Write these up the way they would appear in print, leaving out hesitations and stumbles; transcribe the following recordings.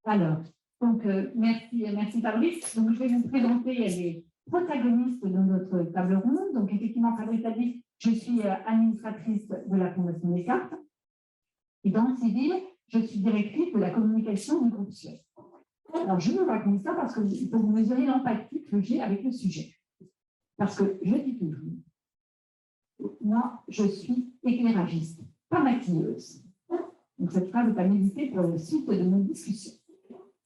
Alors, donc, merci Fabrice. Donc, je vais vous présenter les protagonistes de notre table ronde. Donc, effectivement, Fabrice a dit, je suis administratrice de la Fondation Descartes. Et dans le civil, je suis directrice de la communication du groupe Suez. Alors, je vous raconte ça parce qu'il faut que vous mesuriez l'empathie que j'ai avec le sujet. Parce que je dis toujours, moi, je suis éclairagiste, pas maquilleuse. Donc, cette phrase est à méditer pour la suite de nos discussions.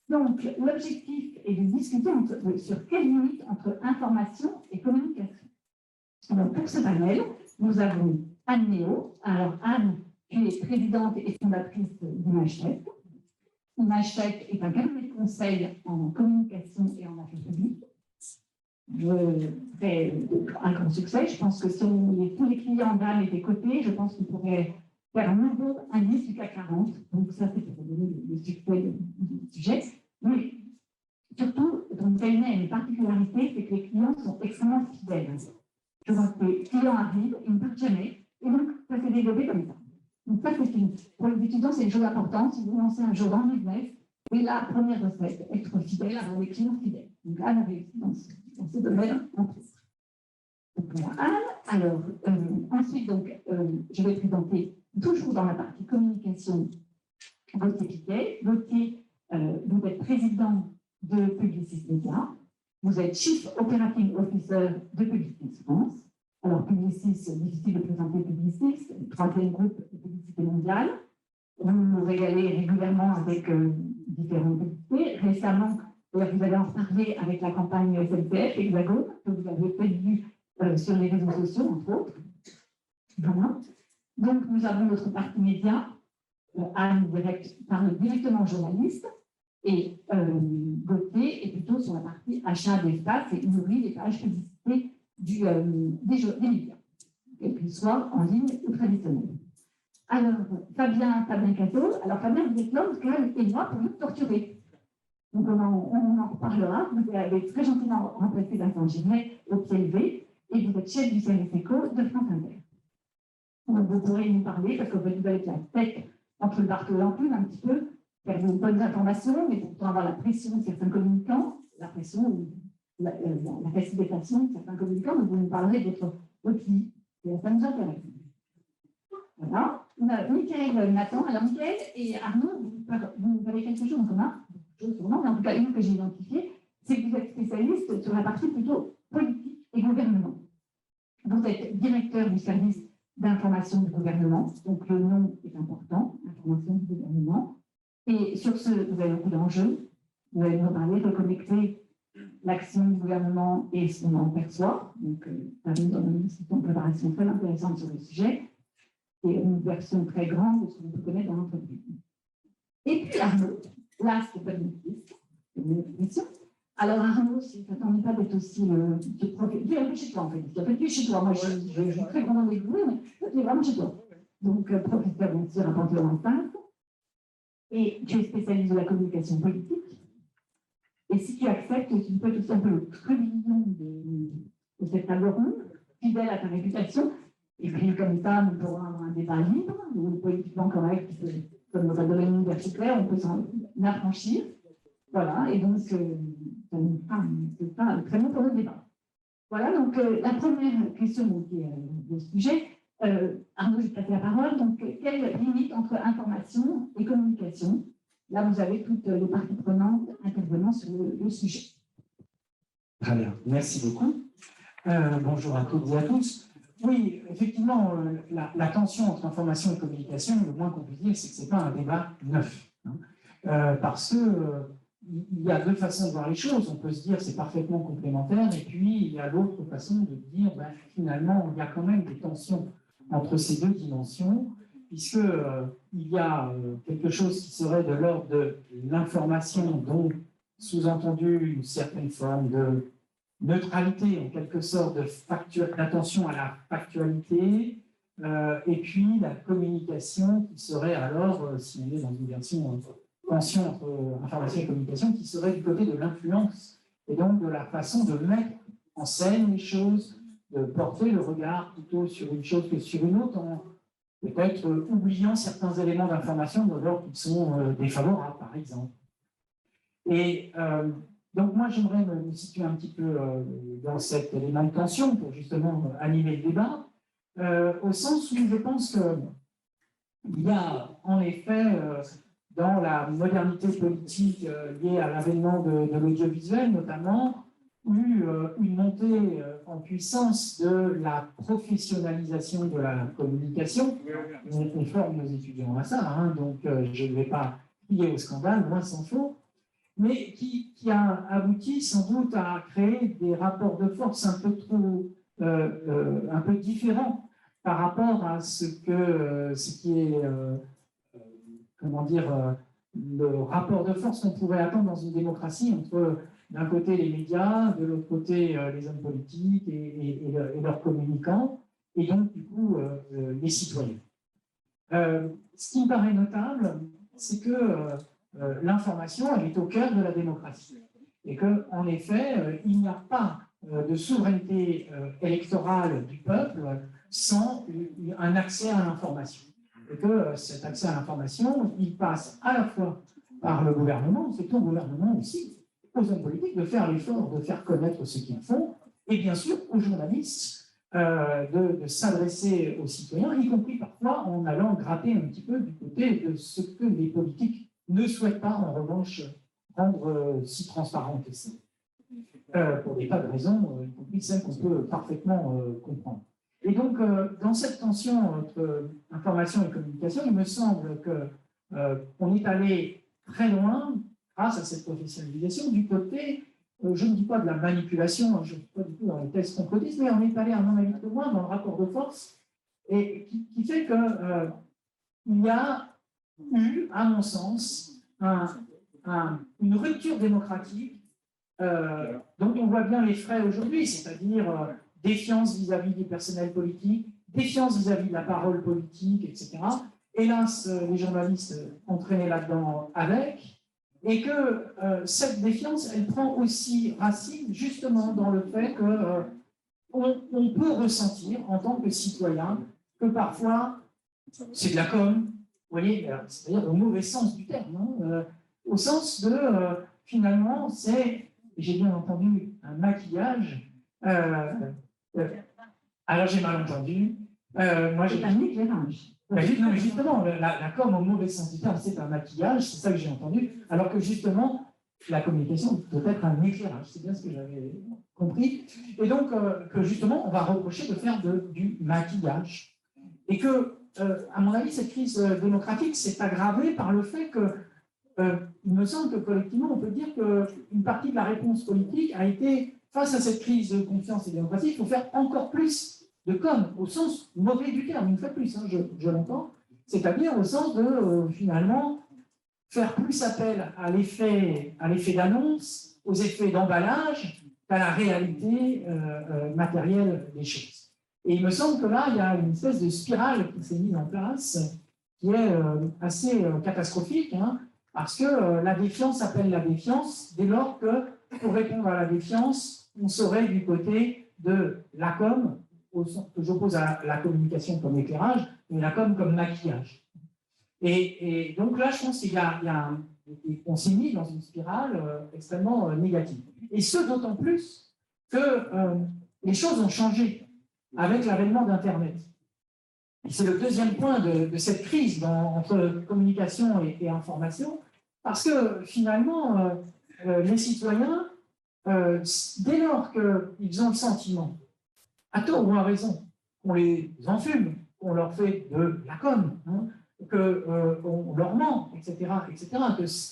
Donc, l'objectif est de discuter sur quelle limite entre information et communication. Alors, pour ce panel, nous avons Anne Néo. Alors, Anne, tu es présidente et fondatrice d'ImageTech. ImageTech est un cabinet de conseil en communication et en affaires publiques. Très un grand succès. Je pense que si tous les clients d'Anne étaient cotés, je pense qu'on pourrait faire un nouveau indice du CAC 40. Donc, ça, c'est pour donner le succès du sujet. Mais surtout, ton cabinet a une particularité, c'est que les clients sont extrêmement fidèles. Je vois que les clients arrivent, ils ne partent jamais, et donc ça s'est développé comme ça. Donc ça, pour les étudiants, c'est une chose importante. Si vous lancez un jour dans le business, et la première recette, être fidèle, avoir des clients fidèles. Donc Anne a réussi dans ce domaine en plus. Donc voilà, Anne. Alors, ensuite, donc, je vais présenter toujours dans la partie communication Gauthier Piquet. Gauthier, vous êtes président de Publicis Media, vous êtes Chief Operating Officer de Publicis France. Alors, Publicis, difficile de présenter Publicis, le troisième groupe de publicité mondiale. Vous nous régalez régulièrement avec différentes publicités. Récemment, vous allez en reparler avec la campagne SNCF Hexagone, que vous avez fait vue sur les réseaux sociaux, entre autres. Voilà. Donc, nous avons notre partie média. Anne parle directement aux journalistes et Gauthier est plutôt sur la partie achat d'espace et nourrit les pages publicité des médias, quels qu'ils soient en ligne ou traditionnels. Alors, Fabien Cato, alors Fabien, vous êtes l'homme qu'Anne et moi pour nous torturer. Donc, on en reparlera. Vous avez très gentiment remplacé Vincent Ginet au pied levé et vous êtes chef du service éco de France Inter. Donc, vous pourrez nous parler parce que vous avez la tête entre le marteau et l'enclume un petit peu, faire de bonnes informations, mais pourtant avoir la pression de certains communicants, la pression ou la facilitation de certains communicants. Donc, vous nous parlerez de votre vie. Et ça nous intéresse. Voilà. Michael Nathan. Alors, Michael et Arnaud, vous avez quelque chose en commun, mais en tout cas, une que j'ai identifiée, c'est que vous êtes spécialiste sur la partie plutôt politique et gouvernement. Vous êtes directeur du service d'information du gouvernement, donc le nom est important, information du gouvernement. Et sur ce, vous avez beaucoup d'enjeux. Vous allez nous parler de reconnecter l'action du gouvernement et ce qu'on en perçoit. Donc, ça nous donne une préparation très intéressante sur le sujet et une version très grande de ce qu'on peut connaître dans l'entreprise. Et puis Arnaud, last but not least, c'est une question. Alors Arnaud, ça ne t'attendait pas d'être aussi le profil. Tu es un peu chez toi en fait. Tu es chez toi. Moi, je suis très contente de vous, mais tu es vraiment chez toi. Donc, professeur bien sûr à Panthéon-en-Sainte. Et tu es spécialiste de la communication politique. Et si tu acceptes, tu peux être aussi un peu le prévision de cette table ronde, fidèle à ta réputation. Et puis, comme ça, nous pourrons avoir un débat libre, ou politiquement correct, comme dans un domaine universitaire, on peut s'en affranchir. Voilà, et donc, c'est un très bon pour le débat. Voilà, donc la première question qui est le sujet, Arnaud, je vais te passer la parole. Donc, quelle limite entre information et communication? Là, vous avez toutes les parties prenantes intervenant sur le sujet. Très bien, merci beaucoup. Bonjour à toutes et à tous. Oui, effectivement, la tension entre information et communication, le moins qu'on puisse dire, c'est que ce n'est pas un débat neuf. Parce que il y a deux façons de voir les choses. On peut se dire c'est parfaitement complémentaire, et puis il y a l'autre façon de dire finalement il y a quand même des tensions entre ces deux dimensions, puisqu'il y a quelque chose qui serait de l'ordre de l'information, donc sous-entendu une certaine forme de neutralité, en quelque sorte, d'attention à la factualité, et puis la communication qui serait alors, si on est dans une version tension entre information et communication, qui serait du côté de l'influence, et donc de la façon de mettre en scène les choses, de porter le regard plutôt sur une chose que sur une autre, en peut-être oubliant certains éléments d'information de l'ordre qui sont défavorables, par exemple. Et donc, moi, j'aimerais me situer un petit peu dans cet élément de tension pour justement animer le débat, au sens où je pense qu'il y a en effet, dans la modernité politique liée à l'avènement de l'audiovisuel notamment, eu une montée en puissance de la professionnalisation de la communication. On forme nos étudiants à ça, hein, donc je ne vais pas crier au scandale, loin s'en faut, mais qui a abouti sans doute à créer des rapports de force un peu un peu différents par rapport à ce qui est, comment dire, le rapport de force qu'on pourrait attendre dans une démocratie entre, d'un côté, les médias, de l'autre côté, les hommes politiques et leurs communicants, et donc, du coup, les citoyens. Ce qui me paraît notable, c'est que l'information, elle est au cœur de la démocratie. Et qu'en effet, il n'y a pas de souveraineté électorale du peuple sans un accès à l'information. Et que cet accès à l'information, il passe à la fois par le gouvernement, c'est au gouvernement aussi, aux hommes politiques, de faire l'effort de faire connaître ce qu'ils font, et bien sûr aux journalistes de s'adresser aux citoyens, y compris parfois en allant gratter un petit peu du côté de ce que les politiques ne souhaitent pas, en revanche, rendre si transparent que ça. Pour des tas de raisons, y compris celles qu'on peut parfaitement comprendre. Et donc, dans cette tension entre information et communication, il me semble qu'on est allé très loin, grâce à cette professionnalisation, du côté, je ne dis pas de la manipulation, je ne suis pas du tout dans les tests complotistes, mais on est allé, à mon avis, très loin dans le rapport de force, et qui fait qu'il y a eu, à mon sens, une rupture démocratique dont on voit bien les frais aujourd'hui, c'est-à-dire défiance vis-à-vis du personnel politique, défiance vis-à-vis de la parole politique, etc. Hélas, les journalistes entraînés là-dedans avec, et que cette défiance, elle prend aussi racine justement dans le fait qu'on peut ressentir en tant que citoyen que parfois c'est de la com, vous voyez, c'est-à-dire au mauvais sens du terme, hein, au sens de finalement c'est, j'ai bien entendu, un maquillage. Alors j'ai mal entendu. Moi, c'est un éclairage. Non, mais justement, la com au mauvais sens du terme, c'est un maquillage, c'est ça que j'ai entendu, alors que justement, la communication doit être un éclairage, c'est bien ce que j'avais compris. Et donc, que justement, on va reprocher de faire du maquillage. Et que, à mon avis, cette crise démocratique s'est aggravée par le fait que, il me semble que collectivement, on peut dire qu'une partie de la réponse politique a été, face à cette crise de confiance et de démocratie, il faut faire encore plus de com, au sens mauvais du terme, une fois de plus, hein, je l'entends, c'est-à-dire au sens de, finalement, faire plus appel à l'effet d'annonce, aux effets d'emballage, qu'à la réalité matérielle des choses. Et il me semble que là, il y a une espèce de spirale qui s'est mise en place, qui est assez catastrophique, hein, parce que la défiance appelle la défiance, dès lors que, pour répondre à la défiance, on serait du côté de la com, que j'oppose à la communication comme éclairage, mais la com comme maquillage. Et donc là, je pense qu'on s'est mis dans une spirale extrêmement négative. Et ce, d'autant plus que les choses ont changé avec l'avènement d'Internet. C'est le deuxième point de cette crise entre communication et information, parce que finalement, les citoyens, dès lors qu'ils ont le sentiment, à tort ou à raison, qu'on les enfume, qu'on leur fait de la com, hein, qu'on leur ment, etc.,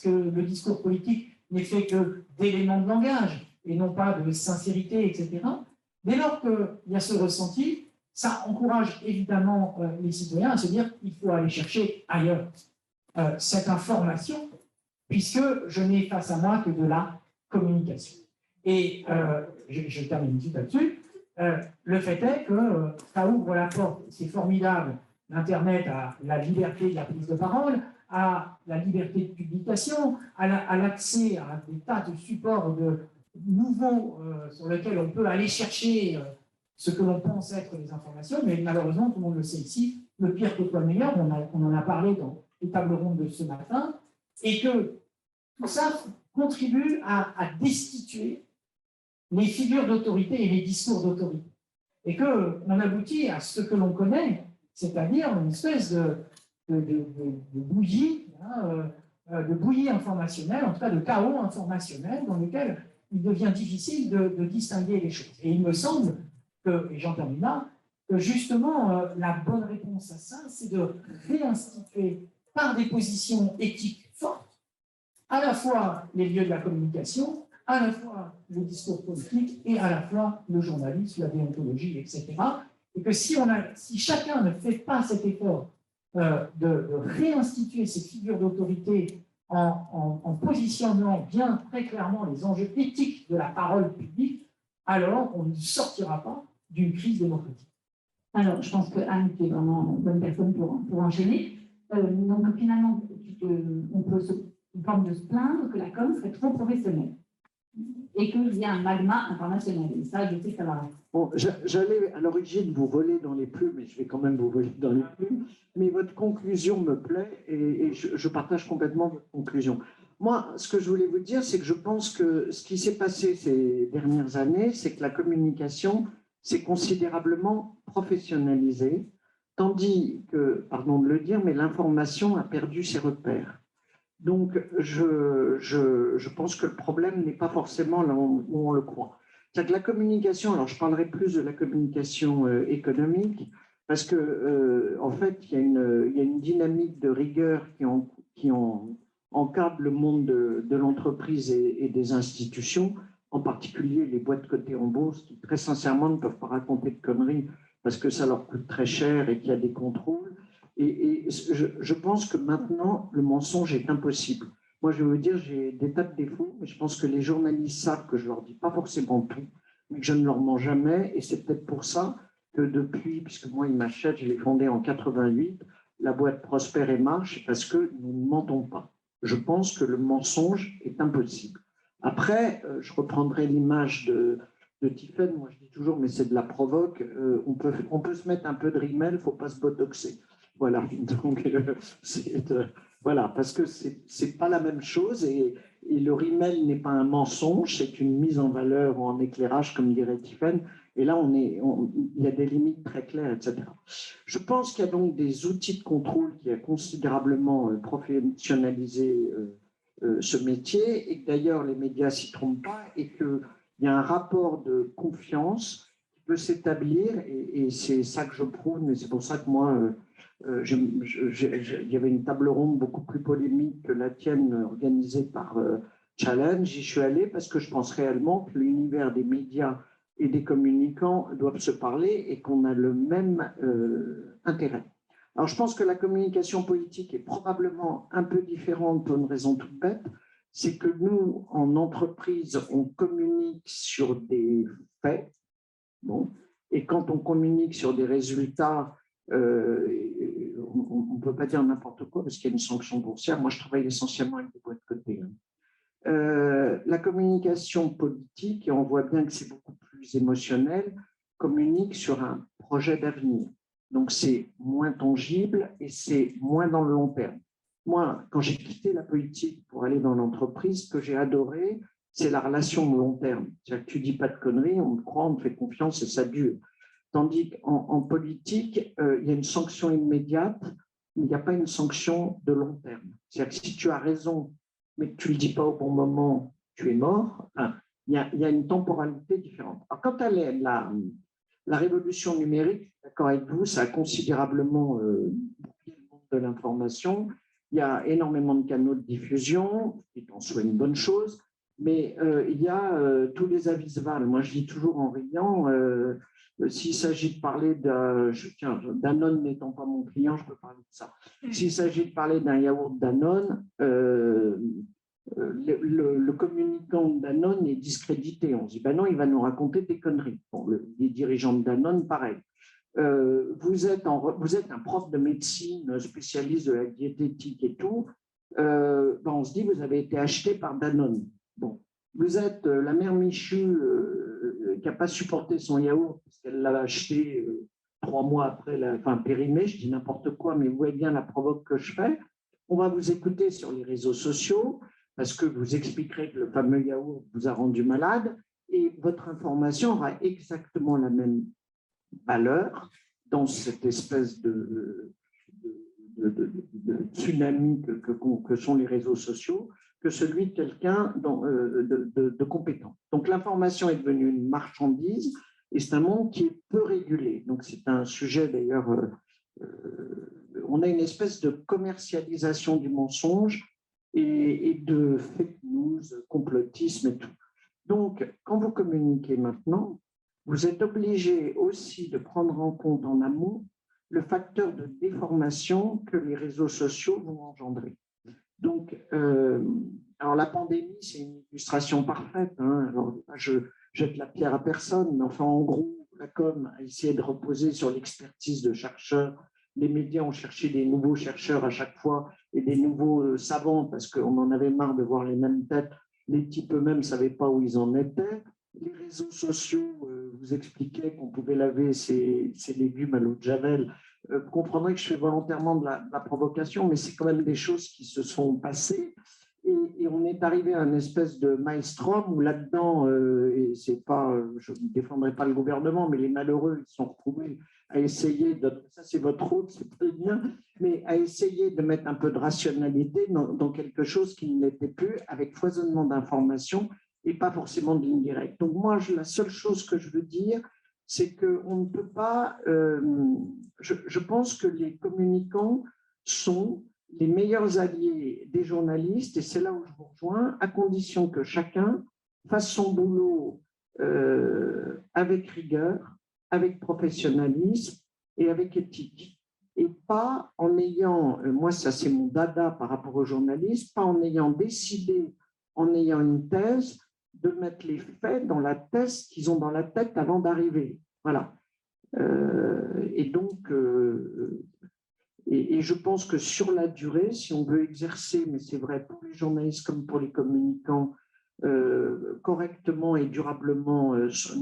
que le discours politique n'est fait que d'éléments de langage et non pas de sincérité, etc. Dès lors qu'il y a ce ressenti, ça encourage évidemment les citoyens à se dire qu'il faut aller chercher ailleurs cette information, puisque je n'ai face à moi que de la communication. Et je termine tout là-dessus. Le fait est que ça ouvre la porte, c'est formidable, l'Internet à la liberté de la prise de parole, à la liberté de publication, à l'accès à des tas de supports nouveaux sur lesquels on peut aller chercher ce que l'on pense être les informations, mais malheureusement, tout le monde le sait ici, le pire côtoie le meilleur, on en a parlé dans les tables rondes de ce matin, et que tout ça contribue à destituer les figures d'autorité et les discours d'autorité. Et qu'on aboutit à ce que l'on connaît, c'est-à-dire une espèce de bouillie, de bouillie informationnelle, en tout cas de chaos informationnel, dans lequel il devient difficile de distinguer les choses. Et il me semble que, et j'en termine là, que justement, la bonne réponse à ça, c'est de réinstituer par des positions éthiques fortes, à la fois les lieux de la communication, à la fois le discours politique et à la fois le journalisme, la déontologie, etc. Et que si chacun ne fait pas cet effort de réinstituer ces figures d'autorité en positionnant bien très clairement les enjeux éthiques de la parole publique, alors on ne sortira pas d'une crise démocratique. Alors, je pense que Anne, tu es vraiment une bonne personne pour enchaîner. Donc, finalement, on peut une forme de se plaindre que la com serait trop professionnelle et qu'il y a un magma international. Et ça, je sais que ça va. Bon, j'allais à l'origine vous voler dans les plumes, mais je vais quand même vous voler dans les plumes. Mais votre conclusion me plaît et je partage complètement votre conclusion. Moi, ce que je voulais vous dire, c'est que je pense que ce qui s'est passé ces dernières années, c'est que la communication s'est considérablement professionnalisée, tandis que, pardon de le dire, mais l'information a perdu ses repères. Donc, je pense que le problème n'est pas forcément là où on le croit. C'est-à-dire que la communication, alors je parlerai plus de la communication économique, parce que en fait, il y a une dynamique de rigueur qui encadre le monde de l'entreprise et des institutions, en particulier les boîtes cotées en bourse, qui très sincèrement ne peuvent pas raconter de conneries parce que ça leur coûte très cher et qu'il y a des contrôles. Et je pense que maintenant, le mensonge est impossible. Moi, je vais vous dire, j'ai des tas de défauts, mais je pense que les journalistes savent que je leur dis pas forcément tout, mais que je ne leur mens jamais. Et c'est peut-être pour ça que depuis, puisque moi, ils m'achètent, je l'ai fondé en 88, la boîte prospère et marche, parce que nous ne mentons pas. Je pense que le mensonge est impossible. Après, je reprendrai l'image de Tiphaine. Moi, je dis toujours, mais c'est de la provoque. On peut se mettre un peu de rimel, il ne faut pas se botoxer. Voilà, donc voilà, parce que c'est pas la même chose et le rimel n'est pas un mensonge, c'est une mise en valeur ou en éclairage, comme dirait Tiphaine. Et là, il y a des limites très claires, etc. Je pense qu'il y a donc des outils de contrôle qui a considérablement professionnalisé ce métier et que d'ailleurs les médias ne s'y trompent pas et qu'il y a un rapport de confiance qui peut s'établir et c'est ça que je prouve, mais c'est pour ça que moi, il y avait une table ronde beaucoup plus polémique que la tienne organisée par Challenge. J'y suis allé parce que je pense réellement que l'univers des médias et des communicants doivent se parler et qu'on a le même intérêt. Alors, je pense que la communication politique est probablement un peu différente pour une raison toute bête, c'est que nous, en entreprise, on communique sur des faits, bon, et quand on communique sur des résultats, on ne peut pas dire n'importe quoi parce qu'il y a une sanction boursière. Moi, je travaille essentiellement avec des boîtes cotées. La communication politique, et on voit bien que c'est beaucoup plus émotionnel, communique sur un projet d'avenir. Donc, c'est moins tangible et c'est moins dans le long terme. Moi, quand j'ai quitté la politique pour aller dans l'entreprise, ce que j'ai adoré, c'est la relation long terme. C'est-à-dire que tu ne dis pas de conneries, on te croit, on te fait confiance et ça dure. Tandis qu'en politique, il y a une sanction immédiate, mais il n'y a pas une sanction de long terme. C'est-à-dire que si tu as raison, mais que tu ne le dis pas au bon moment, tu es mort. Enfin, il y a une temporalité différente. Alors, quant à la révolution numérique, je suis d'accord avec vous, ça a considérablement bouclé le monde de l'information. Il y a énormément de canaux de diffusion, qui en soit une bonne chose, mais il y a tous les avis-val. Moi, je dis toujours en riant, s'il s'agit de parler Danone n'étant pas mon client, je peux parler de ça. S'il s'agit de parler d'un yaourt Danone, le communicant de Danone est discrédité. On se dit, ben non, il va nous raconter des conneries. Bon, les dirigeants de Danone, pareil. Vous êtes un prof de médecine, spécialiste de la diététique et tout. Ben on se dit, vous avez été acheté par Danone. Bon, vous êtes la mère Michu qui n'a pas supporté son yaourt parce qu'elle l'a acheté 3 mois après, périmé. Je dis n'importe quoi, mais vous voyez bien la provoque que je fais. On va vous écouter sur les réseaux sociaux. parce que vous expliquerez que le fameux yaourt vous a rendu malade, et votre information aura exactement la même valeur dans cette espèce de tsunami que sont les réseaux sociaux, que celui de quelqu'un de compétent. Donc l'information est devenue une marchandise et c'est un monde qui est peu régulé. Donc c'est un sujet d'ailleurs, on a une espèce de commercialisation du mensonge et de fake news, complotisme et tout. Donc quand vous communiquez maintenant, vous êtes obligé aussi de prendre en compte en amont le facteur de déformation que les réseaux sociaux vont engendrer. Donc, alors la pandémie, c'est une illustration parfaite. Hein. Alors, je jette la pierre à personne, mais enfin, en gros, la com a essayé de reposer sur l'expertise de chercheurs. Les médias ont cherché des nouveaux chercheurs à chaque fois et des nouveaux savants parce qu'on en avait marre de voir les mêmes têtes. Les types eux-mêmes ne savaient pas où ils en étaient. Les réseaux sociaux vous expliquaient qu'on pouvait laver ses légumes à l'eau de Javel. Vous comprendrez que je fais volontairement de la provocation, mais c'est quand même des choses qui se sont passées. Et on est arrivé à une espèce de maelstrom où là-dedans, et c'est pas, je ne défendrai pas le gouvernement, mais les malheureux, ils sont retrouvés à essayer de, ça c'est votre route, c'est très bien, mais à essayer de mettre un peu de rationalité dans quelque chose qui ne l'était plus, avec foisonnement d'informations et pas forcément de ligne directe. Donc moi, la seule chose que je veux dire, c'est qu'on ne peut pas, je pense que les communicants sont les meilleurs alliés des journalistes, et c'est là où je vous rejoins, à condition que chacun fasse son boulot avec rigueur, avec professionnalisme et avec éthique. Et pas en ayant, moi ça c'est mon dada par rapport aux journalistes, pas en ayant décidé, en ayant une thèse, de mettre les faits dans la thèse qu'ils ont dans la tête avant d'arriver. Voilà. Et donc, et je pense que sur la durée, si on veut exercer, mais c'est vrai pour les journalistes comme pour les communicants, correctement et durablement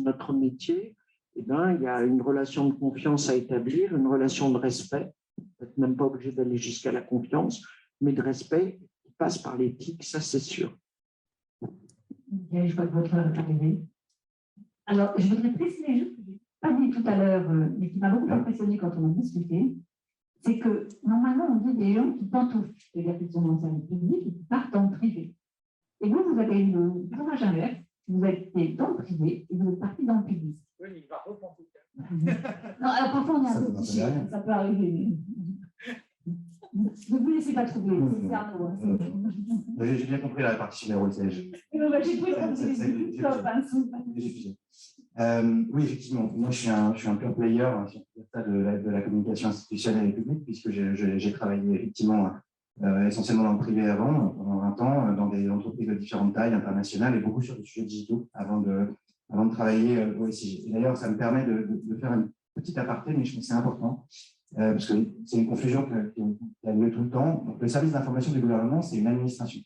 notre métier, eh ben, il y a une relation de confiance à établir, une relation de respect, peut-être même pas obligé d'aller jusqu'à la confiance, mais de respect qui passe par l'éthique, ça c'est sûr. Je vois que votre heure est arrivée. Alors, je voudrais préciser juste que je n'ai pas dit tout à l'heure, mais qui m'a beaucoup impressionné quand on a discuté, c'est que normalement, on dit des gens qui pantouflent, c'est-à-dire qu'ils sont dans le service public et qui partent en privé. Et vous avez eu le courage inverse, vous avez été dans le privé et vous êtes parti dans le public. Oui, mais il va repantoufler. Non, alors parfois, on est un peu cliché, ça peut arriver. Ne vous laissez pas troubler, c'est Arnaud. J'ai bien compris la répartition des rôles. J'ai cru que vous étiez top. Oui, effectivement. Moi, je suis un pure player de la communication institutionnelle et publique, puisque j'ai travaillé effectivement essentiellement dans le privé avant, pendant 20 ans, dans des entreprises de différentes tailles internationales et beaucoup sur des sujets digitaux avant de travailler au SIG. Et d'ailleurs, ça me permet de faire une petite aparté, mais je pense que c'est important, parce que c'est une confusion qui a lieu tout le temps. Donc, le service d'information du gouvernement, c'est une administration.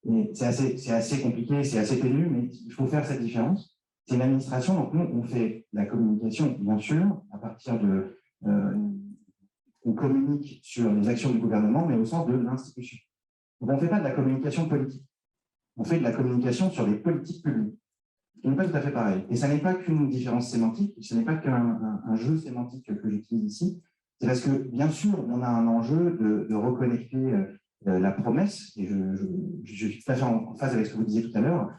Et c'est assez compliqué, c'est assez ténu, mais il faut faire cette différence. C'est une administration, donc nous, on fait la communication, bien sûr, à partir de… on communique sur les actions du gouvernement, mais au sens de l'institution. Donc, on ne fait pas de la communication politique. On fait de la communication sur les politiques publiques, ce qui n'est pas tout à fait pareil. Et ça n'est pas qu'une différence sémantique, ce n'est pas qu'un jeu sémantique que j'utilise ici. C'est parce que, bien sûr, on a un enjeu de reconnecter la promesse, et je suis tout à fait en phase avec ce que vous disiez tout à l'heure.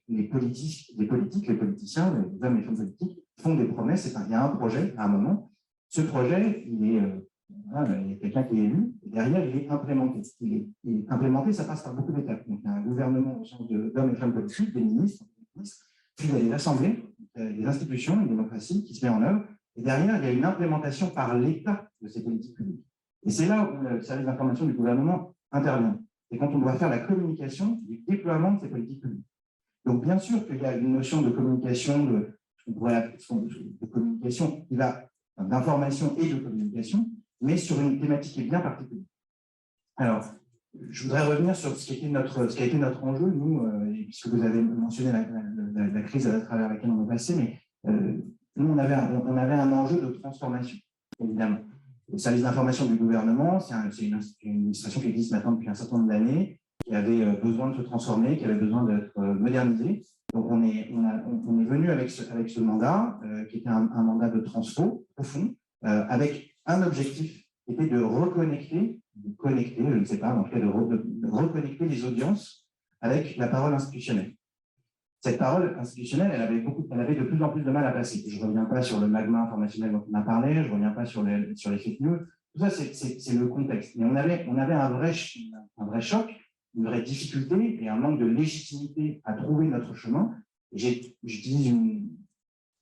Les politiciens, les hommes et femmes politiques font des promesses. Il y a un projet à un moment. Ce projet, il y a quelqu'un qui est élu, et derrière, il est implémenté. Il est implémenté, ça passe par beaucoup d'étapes. Donc, il y a un gouvernement au sens d'hommes et femmes politiques, des ministres, puis il y a les assemblées, les institutions, une démocratie qui se met en œuvre. Et derrière, il y a une implémentation par l'État de ces politiques publiques. Et c'est là où le service d'information du gouvernement intervient. C'est quand on doit faire la communication du déploiement de ces politiques publiques. Donc, bien sûr qu'il y a une notion de communication, de communication qui va d'information et de communication, mais sur une thématique qui est bien particulière. Alors, je voudrais revenir sur ce qui a été notre enjeu, nous, puisque vous avez mentionné la crise à travers laquelle on est passé, mais nous, on avait un enjeu de transformation, évidemment. Le service d'information du gouvernement, c'est une administration qui existe maintenant depuis un certain nombre d'années, qui avait besoin de se transformer, qui avait besoin d'être modernisé. Donc, on est venu avec ce mandat, qui était un mandat de transfo profond, avec un objectif qui était de reconnecter, de connecter, je ne sais pas, en tout cas de reconnecter les audiences avec la parole institutionnelle. Cette parole institutionnelle, elle avait de plus en plus de mal à passer. Je ne reviens pas sur le magma informationnel dont on a parlé, je ne reviens pas sur les fake news. Tout ça, c'est le contexte. Mais on avait un vrai choc, une vraie difficulté et un manque de légitimité à trouver notre chemin. J'utilise une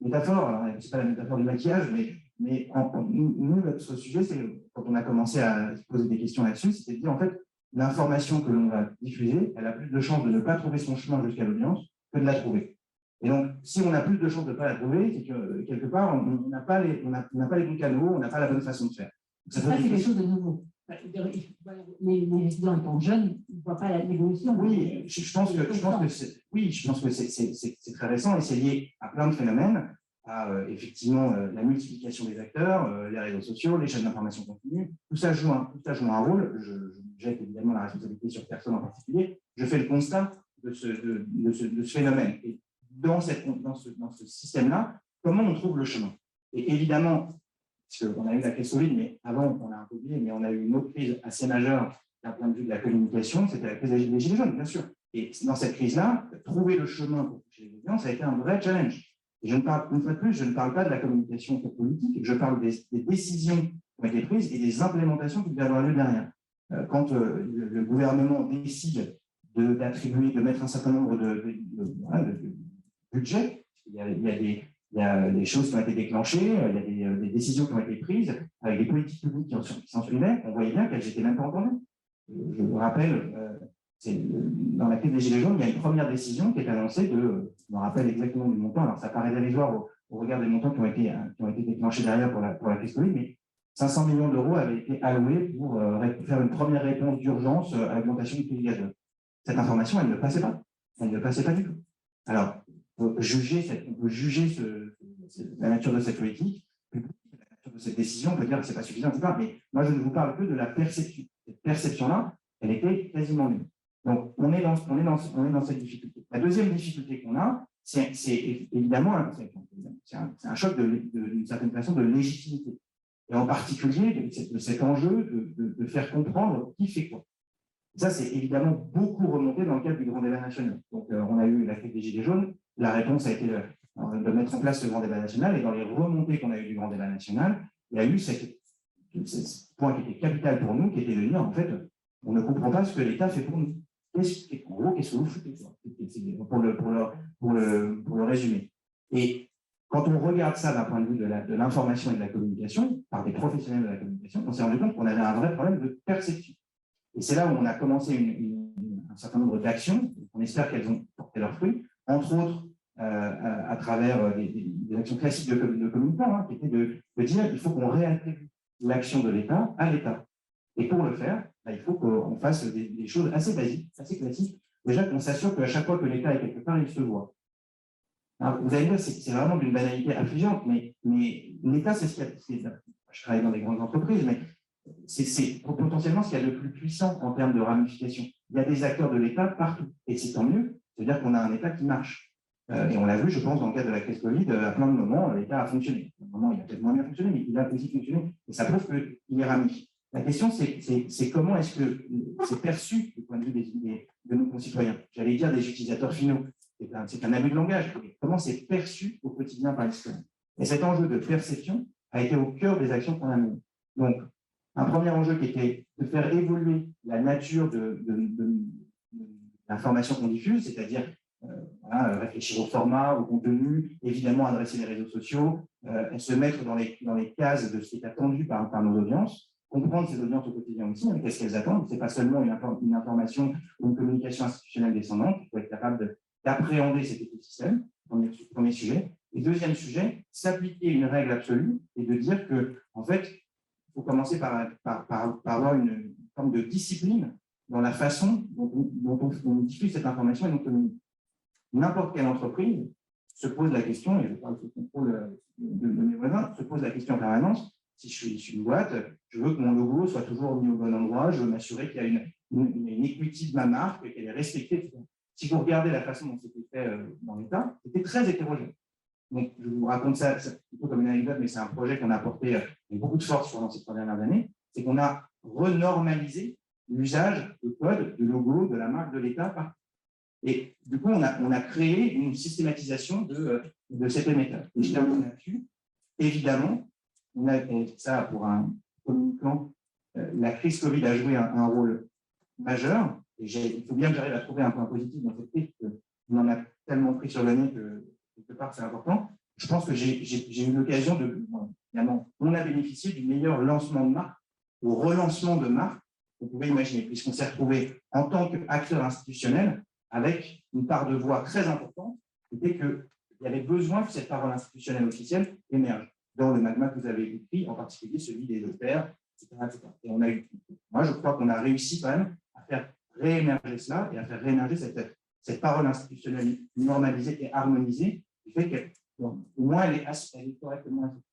métaphore, ce n'est pas la métaphore du maquillage, mais nous, notre sujet, c'est quand on a commencé à se poser des questions là-dessus, c'était de dire en fait, l'information que l'on va diffuser, elle a plus de chances de ne pas trouver son chemin jusqu'à l'audience que de la trouver. Et donc, si on a plus de chances de ne pas la trouver, c'est que quelque part, on n'a pas les bons canaux, on n'a pas la bonne façon de faire. Ça, c'est quelque chose de nouveau. Les résidents étant jeunes, ils ne voient pas l'évolution. Oui, je pense que c'est très récent et c'est lié à plein de phénomènes, à effectivement la multiplication des acteurs, les réseaux sociaux, les chaînes d'information continue. Tout ça joue un rôle. Je jette évidemment la responsabilité sur personne en particulier. Je fais le constat de ce phénomène. Et dans ce système-là, comment on trouve le chemin? Et évidemment, parce qu'on a eu la crise Covid, mais avant, on a un peu oublié, mais on a eu une autre crise assez majeure d'un point de vue de la communication, c'était la crise des Gilets jaunes, bien sûr. Et dans cette crise-là, trouver le chemin pour toucher les audiences, ça a été un vrai challenge. Et une fois de plus, je ne parle pas de la communication politique, je parle des décisions qui ont été prises et des implémentations qui doivent avoir lieu derrière. Quand le gouvernement décide d'attribuer, de mettre un certain nombre de budgets, il y a des choses qui ont été déclenchées, il y a des décisions qui ont été prises avec des politiques publiques qui s'en suivaient. On voyait bien qu'elles n'étaient même pas entendues. Je me rappelle, dans la crise des Gilets jaunes, il y a une première décision qui est annoncée je me rappelle exactement du montant, alors ça paraît dérisoire au regard des montants qui ont été déclenchés derrière pour la crise Covid, mais 500 millions d'euros avaient été alloués pour faire une première réponse d'urgence à l'augmentation du prix du gazole. Cette information, elle ne passait pas. Elle ne passait pas du tout. Alors, on peut juger la nature de cette politique, la nature de cette décision, on peut dire que ce n'est pas suffisant, etc. Mais moi, je ne vous parle que de la perception. Cette perception-là, elle était quasiment nulle. Donc, on est dans cette difficulté. La deuxième difficulté qu'on a, c'est évidemment un choc d'une certaine façon de légitimité. Et en particulier de cet enjeu de faire comprendre qui fait quoi. Ça, c'est évidemment beaucoup remonté dans le cadre du grand débat national. Donc, on a eu la crise des Gilets jaunes. La réponse a été de mettre en place ce grand débat national. Et dans les remontées qu'on a eues du grand débat national, il y a eu ce point qui était capital pour nous, qui était de dire, en fait, on ne comprend pas ce que l'État fait pour nous. En gros, qu'est-ce que vous foutez pour le résumer. Et quand on regarde ça d'un point de vue de l'information et de la communication, par des professionnels de la communication, on s'est rendu compte qu'on avait un vrai problème de perception. Et c'est là où on a commencé un certain nombre d'actions. On espère qu'elles ont porté leurs fruits, entre autres à travers des actions classiques de communicants, qui étaient de dire qu'il faut qu'on réattribue l'action de l'État à l'État. Et pour le faire, il faut qu'on fasse des choses assez basiques, assez classiques. Déjà, qu'on s'assure qu'à chaque fois que l'État est quelque part, il se voit. Alors, vous allez dire, c'est vraiment d'une banalité affligeante, mais l'État, c'est ce qu'il y a. Je travaille dans des grandes entreprises, mais c'est potentiellement ce qu'il y a de plus puissant en termes de ramification. Il y a des acteurs de l'État partout, et c'est tant mieux, c'est-à-dire qu'on a un État qui marche. Et on l'a vu, je pense, dans le cadre de la crise Covid, à plein de moments, l'État a fonctionné. À un moment, il a peut-être moins bien fonctionné, mais il a aussi fonctionné, et ça prouve qu'il est ramifié. La question, c'est comment est-ce que c'est perçu du point de vue de nos concitoyens, j'allais dire des utilisateurs finaux. C'est un abus de langage. Comment c'est perçu au quotidien par les citoyens. Et cet enjeu de perception a été au cœur des actions qu'on a menées. Donc, un premier enjeu qui était de faire évoluer la nature de l'information qu'on diffuse, c'est-à-dire réfléchir au format, au contenu, évidemment adresser les réseaux sociaux, se mettre dans les cases de ce qui est attendu par nos audiences, comprendre ces audiences au quotidien aussi, qu'est-ce qu'elles attendent. Ce n'est pas seulement une information ou une communication institutionnelle descendante, il faut être capable d'appréhender cet écosystème, premier sujet. Et deuxième sujet, s'appliquer une règle absolue et de dire que, en fait, il faut commencer par avoir une forme de discipline dans la façon dont on diffuse cette information et dont on communique. N'importe quelle entreprise se pose la question, et je parle sous contrôle de mes voisins, se pose la question en permanence, si je suis une boîte, je veux que mon logo soit toujours mis au bon endroit, je veux m'assurer qu'il y a une equity de ma marque, qu'elle est respectée, etc. Si vous regardez la façon dont c'était fait dans l'État, c'était très hétérogène. Donc, je vous raconte ça plutôt comme une anecdote, mais c'est un projet qu'on a apporté avec beaucoup de force pendant ces 3 dernières années, c'est qu'on a renormalisé l'usage de code, de logo, de la marque de l'État. Et du coup, on a créé une systématisation de cette méthode. Et je termine là-dessus. Évidemment, ça pour un communicant, la crise Covid a joué un rôle majeur. Et il faut bien que j'arrive à trouver un point positif dans cette crise, qu'on en a tellement pris sur l'année que quelque part c'est important. Je pense que j'ai eu l'occasion évidemment, on a bénéficié du meilleur lancement de marque ou relancement de marque qu'on pouvait imaginer, puisqu'on s'est retrouvé en tant qu'acteur institutionnel avec une part de voix très importante, qui était qu'il y avait besoin que cette parole institutionnelle officielle émerge dans le magma que vous avez écrit, en particulier celui des experts, etc. Et moi, je crois qu'on a réussi quand même à faire réémerger cela et à faire réémerger cette parole institutionnelle normalisée et harmonisée, qui fait que, au moins, elle est correctement appliquée.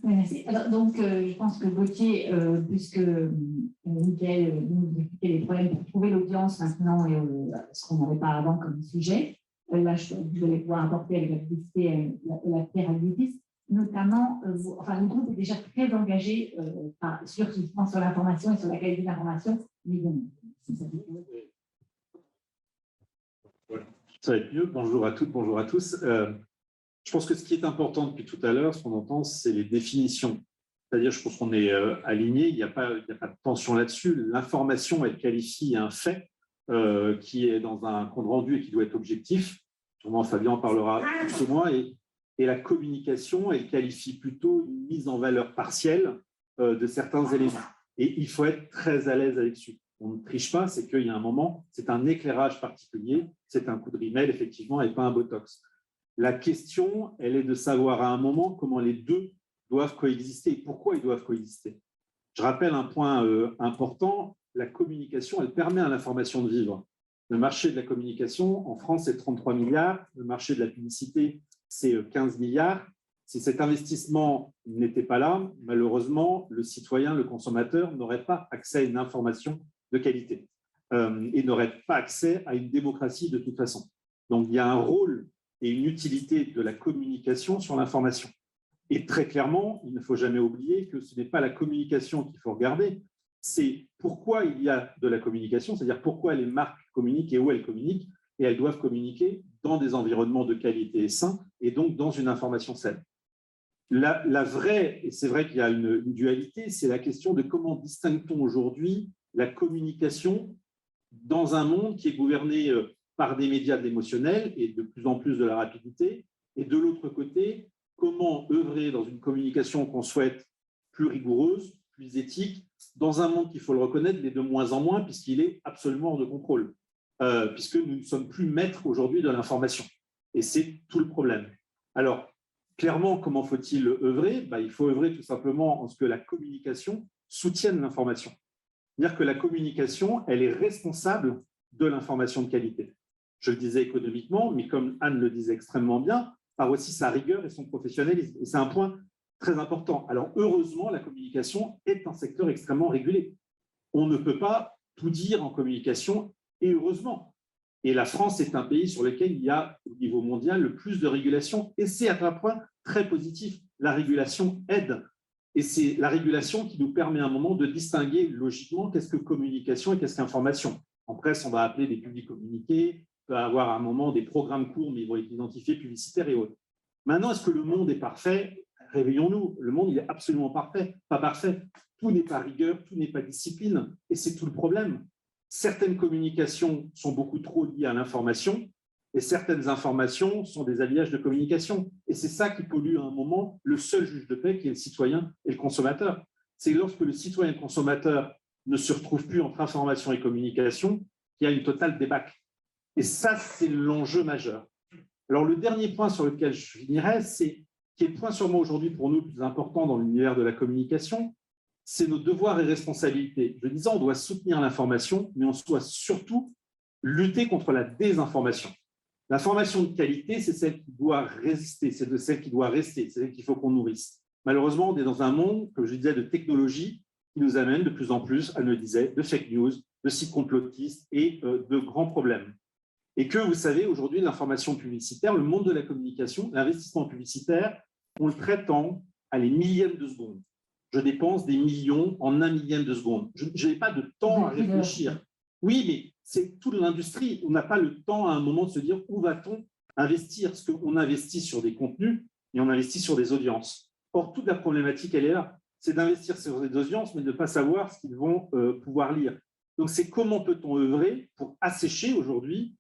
Merci. Alors, donc, je pense que Gauthier, puisque Mickaël nous expliquait les problèmes pour trouver l'audience maintenant et ce qu'on n'avait pas avant comme sujet, là, vous allez pouvoir apporter avec la publicité et la pierre à l'édifice. Notamment, le groupe est déjà très engagé sur l'information et sur la qualité de l'information. Mais bon, ça va être mieux. Bonjour à toutes, bonjour à tous. Je pense que ce qui est important depuis tout à l'heure, ce qu'on entend, c'est les définitions. C'est-à-dire, je pense qu'on est aligné, il n'y a pas de tension là-dessus. L'information, elle qualifie un fait qui est dans un compte rendu et qui doit être objectif. Sûrement, Fabien en parlera plus que moi. Et la communication, elle qualifie plutôt une mise en valeur partielle de certains éléments. Et il faut être très à l'aise avec ça. On ne triche pas, c'est qu'il y a un moment, c'est un éclairage particulier, c'est un coup de rimel, effectivement, et pas un botox. La question, elle est de savoir à un moment comment les deux doivent coexister et pourquoi ils doivent coexister. Je rappelle un point important, la communication, elle permet à l'information de vivre. Le marché de la communication, en France, c'est 33 milliards, le marché de la publicité, c'est 15 milliards. Si cet investissement n'était pas là, malheureusement, le citoyen, le consommateur n'aurait pas accès à une information de qualité et n'aurait pas accès à une démocratie de toute façon. Donc, il y a un rôle et une utilité de la communication sur l'information. Et très clairement, il ne faut jamais oublier que ce n'est pas la communication qu'il faut regarder, c'est pourquoi il y a de la communication, c'est-à-dire pourquoi les marques communiquent et où elles communiquent, et elles doivent communiquer dans des environnements de qualité et sains, et donc dans une information saine. La vraie, et c'est vrai qu'il y a une dualité, c'est la question de comment distingue-t-on aujourd'hui la communication dans un monde qui est gouverné par des médias de l'émotionnel et de plus en plus de la rapidité, et de l'autre côté, comment œuvrer dans une communication qu'on souhaite plus rigoureuse, plus éthique, dans un monde, qu'il faut le reconnaître, l'est de moins en moins, puisqu'il est absolument hors de contrôle, puisque nous ne sommes plus maîtres aujourd'hui de l'information. Et c'est tout le problème. Alors, clairement, comment faut-il œuvrer ? Il faut œuvrer tout simplement en ce que la communication soutienne l'information. C'est-à-dire que la communication, elle est responsable de l'information de qualité. Je le disais économiquement, mais comme Anne le disait extrêmement bien, par aussi sa rigueur et son professionnalisme. Et c'est un point très important. Alors, heureusement, la communication est un secteur extrêmement régulé. On ne peut pas tout dire en communication, et heureusement. Et la France est un pays sur lequel il y a, au niveau mondial, le plus de régulation. Et c'est à un point très positif. La régulation aide. Et c'est la régulation qui nous permet à un moment de distinguer logiquement qu'est-ce que communication et qu'est-ce qu'information. En presse, on va appeler des publics communiqués, on va avoir à un moment des programmes courts, mais ils vont être identifiés publicitaires et autres. Maintenant, est-ce que le monde est parfait ? Réveillons-nous, le monde, il est absolument parfait, pas parfait. Tout n'est pas rigueur, tout n'est pas discipline, et c'est tout le problème. Certaines communications sont beaucoup trop liées à l'information, et certaines informations sont des alliages de communication. Et c'est ça qui pollue à un moment le seul juge de paix qui est le citoyen et le consommateur. C'est lorsque le citoyen et le consommateur ne se retrouvent plus entre information et communication qu'il y a une totale débâcle. Et ça, c'est l'enjeu majeur. Alors, le dernier point sur lequel je finirai, c'est qui est le point sûrement aujourd'hui pour nous le plus important dans l'univers de la communication, c'est nos devoirs et responsabilités. Je disais, on doit soutenir l'information, mais on doit surtout lutter contre la désinformation. L'information de qualité, c'est celle qui doit résister, c'est de celle qui doit rester, c'est celle qu'il faut qu'on nourrisse. Malheureusement, on est dans un monde, comme je disais, de technologie, qui nous amène de plus en plus, elle me disait, de fake news, de sites complotistes et de grands problèmes. Et que, vous savez, aujourd'hui, l'information publicitaire, le monde de la communication, l'investissement publicitaire, on le traite en les millièmes de seconde. Je dépense des millions en un millième de seconde. Je n'ai pas de temps à réfléchir. Oui, mais c'est toute l'industrie. On n'a pas le temps à un moment de se dire où va-t-on investir. Parce qu'on investit sur des contenus et on investit sur des audiences. Or, toute la problématique, elle est là. C'est d'investir sur des audiences, mais de ne pas savoir ce qu'ils vont pouvoir lire. Donc, c'est comment peut-on œuvrer pour assécher aujourd'hui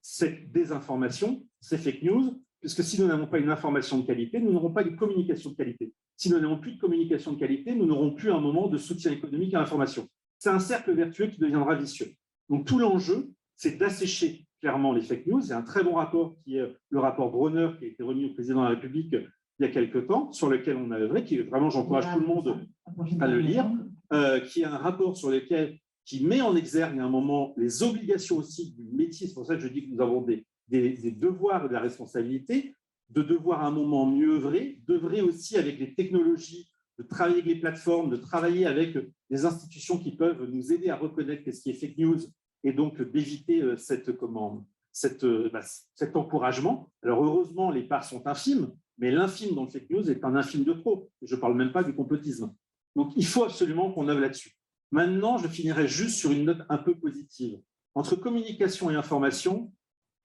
cette désinformation, ces fake news, puisque si nous n'avons pas une information de qualité, nous n'aurons pas de communication de qualité. Si nous n'avons plus de communication de qualité, nous n'aurons plus un moment de soutien économique à l'information. C'est un cercle vertueux qui deviendra vicieux. Donc, tout l'enjeu, c'est d'assécher clairement les fake news. Il y a un très bon rapport qui est le rapport Bronner, qui a été remis au président de la République il y a quelques temps, sur lequel on a œuvré, qui vraiment, j'encourage tout le monde à le lire, qui est un rapport sur lequel qui met en exergue à un moment les obligations aussi du métier. C'est pour ça que je dis que nous avons des devoirs et de la responsabilité, de devoir à un moment mieux œuvrer, d'œuvrer aussi avec les technologies, de travailler avec les plateformes, de travailler avec les institutions qui peuvent nous aider à reconnaître ce qui est fake news et donc d'éviter cet encouragement. Alors heureusement, les parts sont infimes, mais l'infime dans le fake news est un infime de trop. Je ne parle même pas du complotisme. Donc il faut absolument qu'on œuvre là-dessus. Maintenant, je finirai juste sur une note un peu positive. Entre communication et information,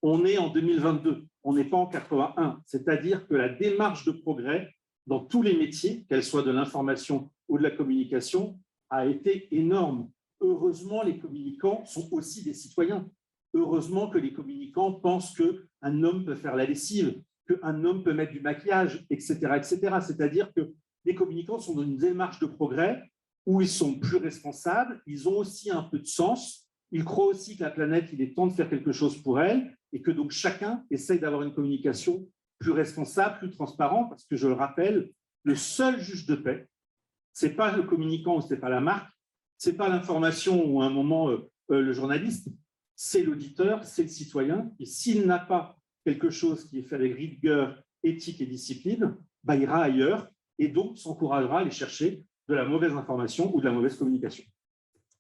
on est en 2022, on n'est pas en 81. C'est-à-dire que la démarche de progrès dans tous les métiers, qu'elle soit de l'information ou de la communication, a été énorme. Heureusement, les communicants sont aussi des citoyens. Heureusement que les communicants pensent qu'un homme peut faire la lessive, qu'un homme peut mettre du maquillage, etc., etc. C'est-à-dire que les communicants sont dans une démarche de progrès où ils sont plus responsables, ils ont aussi un peu de sens, ils croient aussi que la planète, il est temps de faire quelque chose pour elle, et que donc chacun essaye d'avoir une communication plus responsable, plus transparente, parce que je le rappelle, le seul juge de paix, ce n'est pas le communicant ou ce n'est pas la marque, ce n'est pas l'information ou à un moment le journaliste, c'est l'auditeur, c'est le citoyen, et s'il n'a pas quelque chose qui est fait avec rigueur, éthique et discipline, bah, il ira ailleurs, et donc s'encouragera à aller chercher de la mauvaise information ou de la mauvaise communication.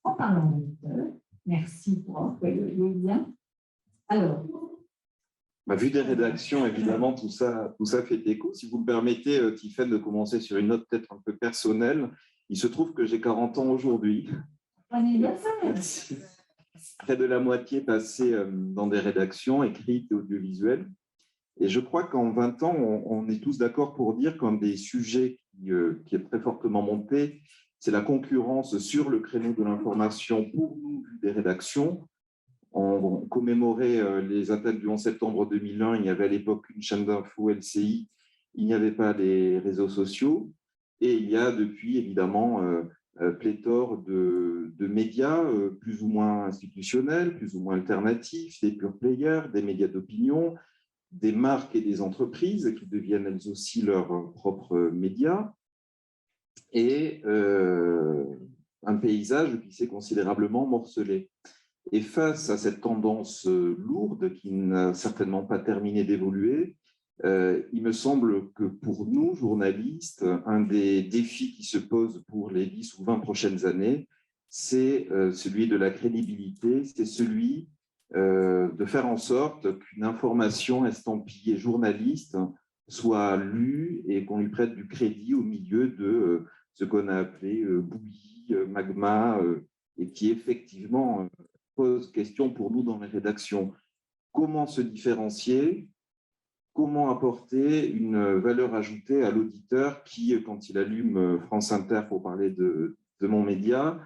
En parlant d'auditeur, merci pour le lien. Alors, Vu des rédactions, évidemment, tout ça fait écho. Si vous me permettez, Tiffaine, de commencer sur une note peut-être un peu personnelle, il se trouve que j'ai 40 ans aujourd'hui. bon anniversaire. Près de la moitié passée dans des rédactions écrites et audiovisuelles. Et je crois qu'en 20 ans, on est tous d'accord pour dire qu'un des sujets qui est très fortement monté, c'est la concurrence sur le créneau de l'information pour nous des rédactions. On commémorait les attaques du 11 septembre 2001. Il y avait à l'époque une chaîne d'info LCI. Il n'y avait pas les réseaux sociaux. Et il y a depuis, évidemment, pléthore de médias plus ou moins institutionnels, plus ou moins alternatifs, des pure players, des médias d'opinion, des marques et des entreprises qui deviennent elles aussi leurs propres médias. Et un paysage qui s'est considérablement morcelé. Et face à cette tendance lourde qui n'a certainement pas terminé d'évoluer, il me semble que pour nous, journalistes, un des défis qui se posent pour les 10 ou 20 prochaines années, c'est celui de la crédibilité, c'est celui de faire en sorte qu'une information estampillée journaliste soit lue et qu'on lui prête du crédit au milieu de ce qu'on a appelé bouillie, magma, et qui effectivement pose question pour nous dans les rédactions. Comment se différencier? Comment apporter une valeur ajoutée à l'auditeur qui, quand il allume France Inter pour parler de mon média,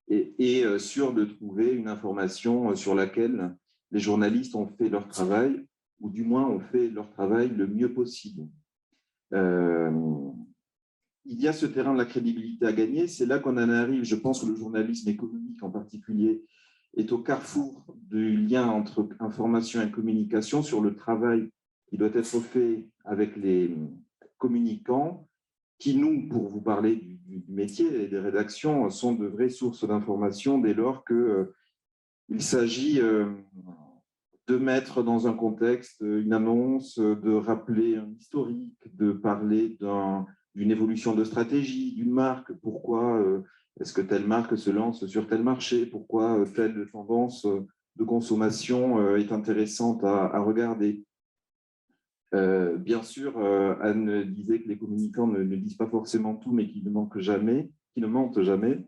est sûr de trouver une information sur laquelle les journalistes ont fait leur travail, ou du moins ont fait leur travail le mieux possible. Il y a ce terrain de la crédibilité à gagner, c'est là qu'on en arrive. Je pense que le journalisme économique en particulier est au carrefour du lien entre information et communication sur le travail qui doit être fait avec les communicants qui, nous, pour vous parler du métier et des rédactions, sont de vraies sources d'information dès lors qu'il s'agit de mettre dans un contexte une annonce, de rappeler un historique, de parler d'un d'une évolution de stratégie d'une marque. Pourquoi est-ce que telle marque se lance sur tel marché? Pourquoi telle tendance de consommation est intéressante à regarder? Bien sûr, Anne disait que les communicants ne disent pas forcément tout, mais qu'ils ne mentent jamais.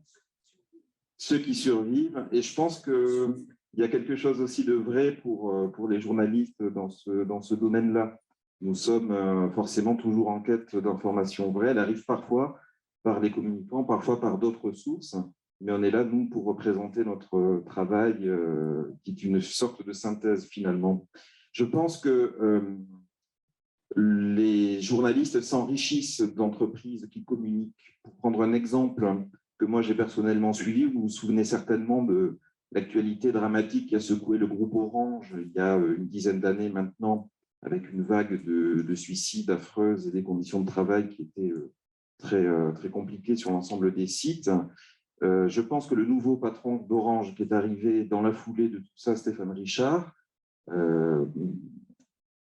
Ceux qui survivent. Et je pense qu'il y a quelque chose aussi de vrai pour les journalistes dans ce domaine-là. Nous sommes forcément toujours en quête d'informations vraies. Elle arrive parfois par les communicants, parfois par d'autres sources, mais on est là, nous, pour représenter notre travail, qui est une sorte de synthèse, finalement. Je pense que les journalistes s'enrichissent d'entreprises qui communiquent. Pour prendre un exemple que moi j'ai personnellement suivi, vous vous souvenez certainement de l'actualité dramatique qui a secoué le groupe Orange il y a une dizaine d'années maintenant, avec une vague de suicides affreuses et des conditions de travail qui étaient très compliquées sur l'ensemble des sites. Je pense que le nouveau patron d'Orange qui est arrivé dans la foulée de tout ça, Stéphane Richard,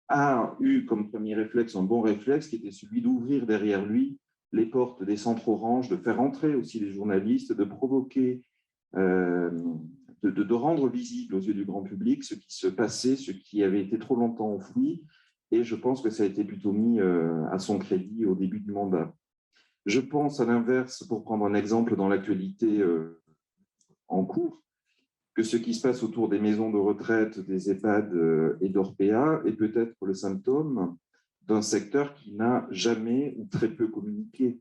a eu comme premier réflexe un bon réflexe qui était celui d'ouvrir derrière lui les portes des centres Orange, de faire entrer aussi les journalistes, de provoquer, de rendre visible aux yeux du grand public ce qui se passait, ce qui avait été trop longtemps enfoui. Et je pense que ça a été plutôt mis à son crédit au début du mandat. Je pense à l'inverse, pour prendre un exemple dans l'actualité en cours, que ce qui se passe autour des maisons de retraite, des EHPAD et d'Orpea est peut-être le symptôme d'un secteur qui n'a jamais ou très peu communiqué,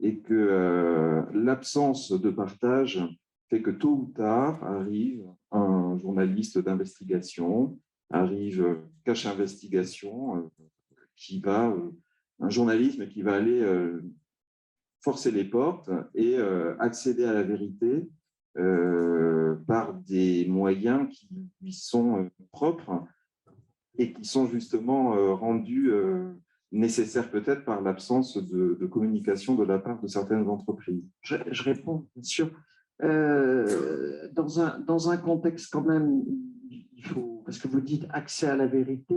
et que l'absence de partage fait que tôt ou tard arrive un journaliste d'investigation, arrive Cache Investigation, un journalisme qui va aller forcer les portes et accéder à la vérité par des moyens qui lui sont propres et qui sont justement rendus nécessaires peut-être par l'absence de communication de la part de certaines entreprises. Je réponds, bien sûr. Dans un contexte quand même, il faut, parce que vous dites accès à la vérité,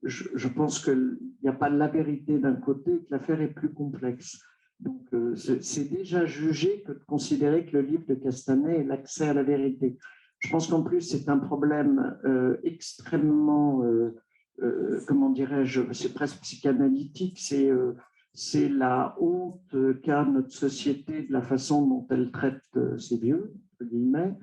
je pense qu'il n'y a pas la vérité d'un côté et que l'affaire est plus complexe. Donc, c'est déjà jugé que de considérer que le livre de Castanet est l'accès à la vérité. Je pense qu'en plus, c'est un problème extrêmement, comment dirais-je, c'est presque psychanalytique, c'est la honte qu'a notre société de la façon dont elle traite ses vieux, entre guillemets,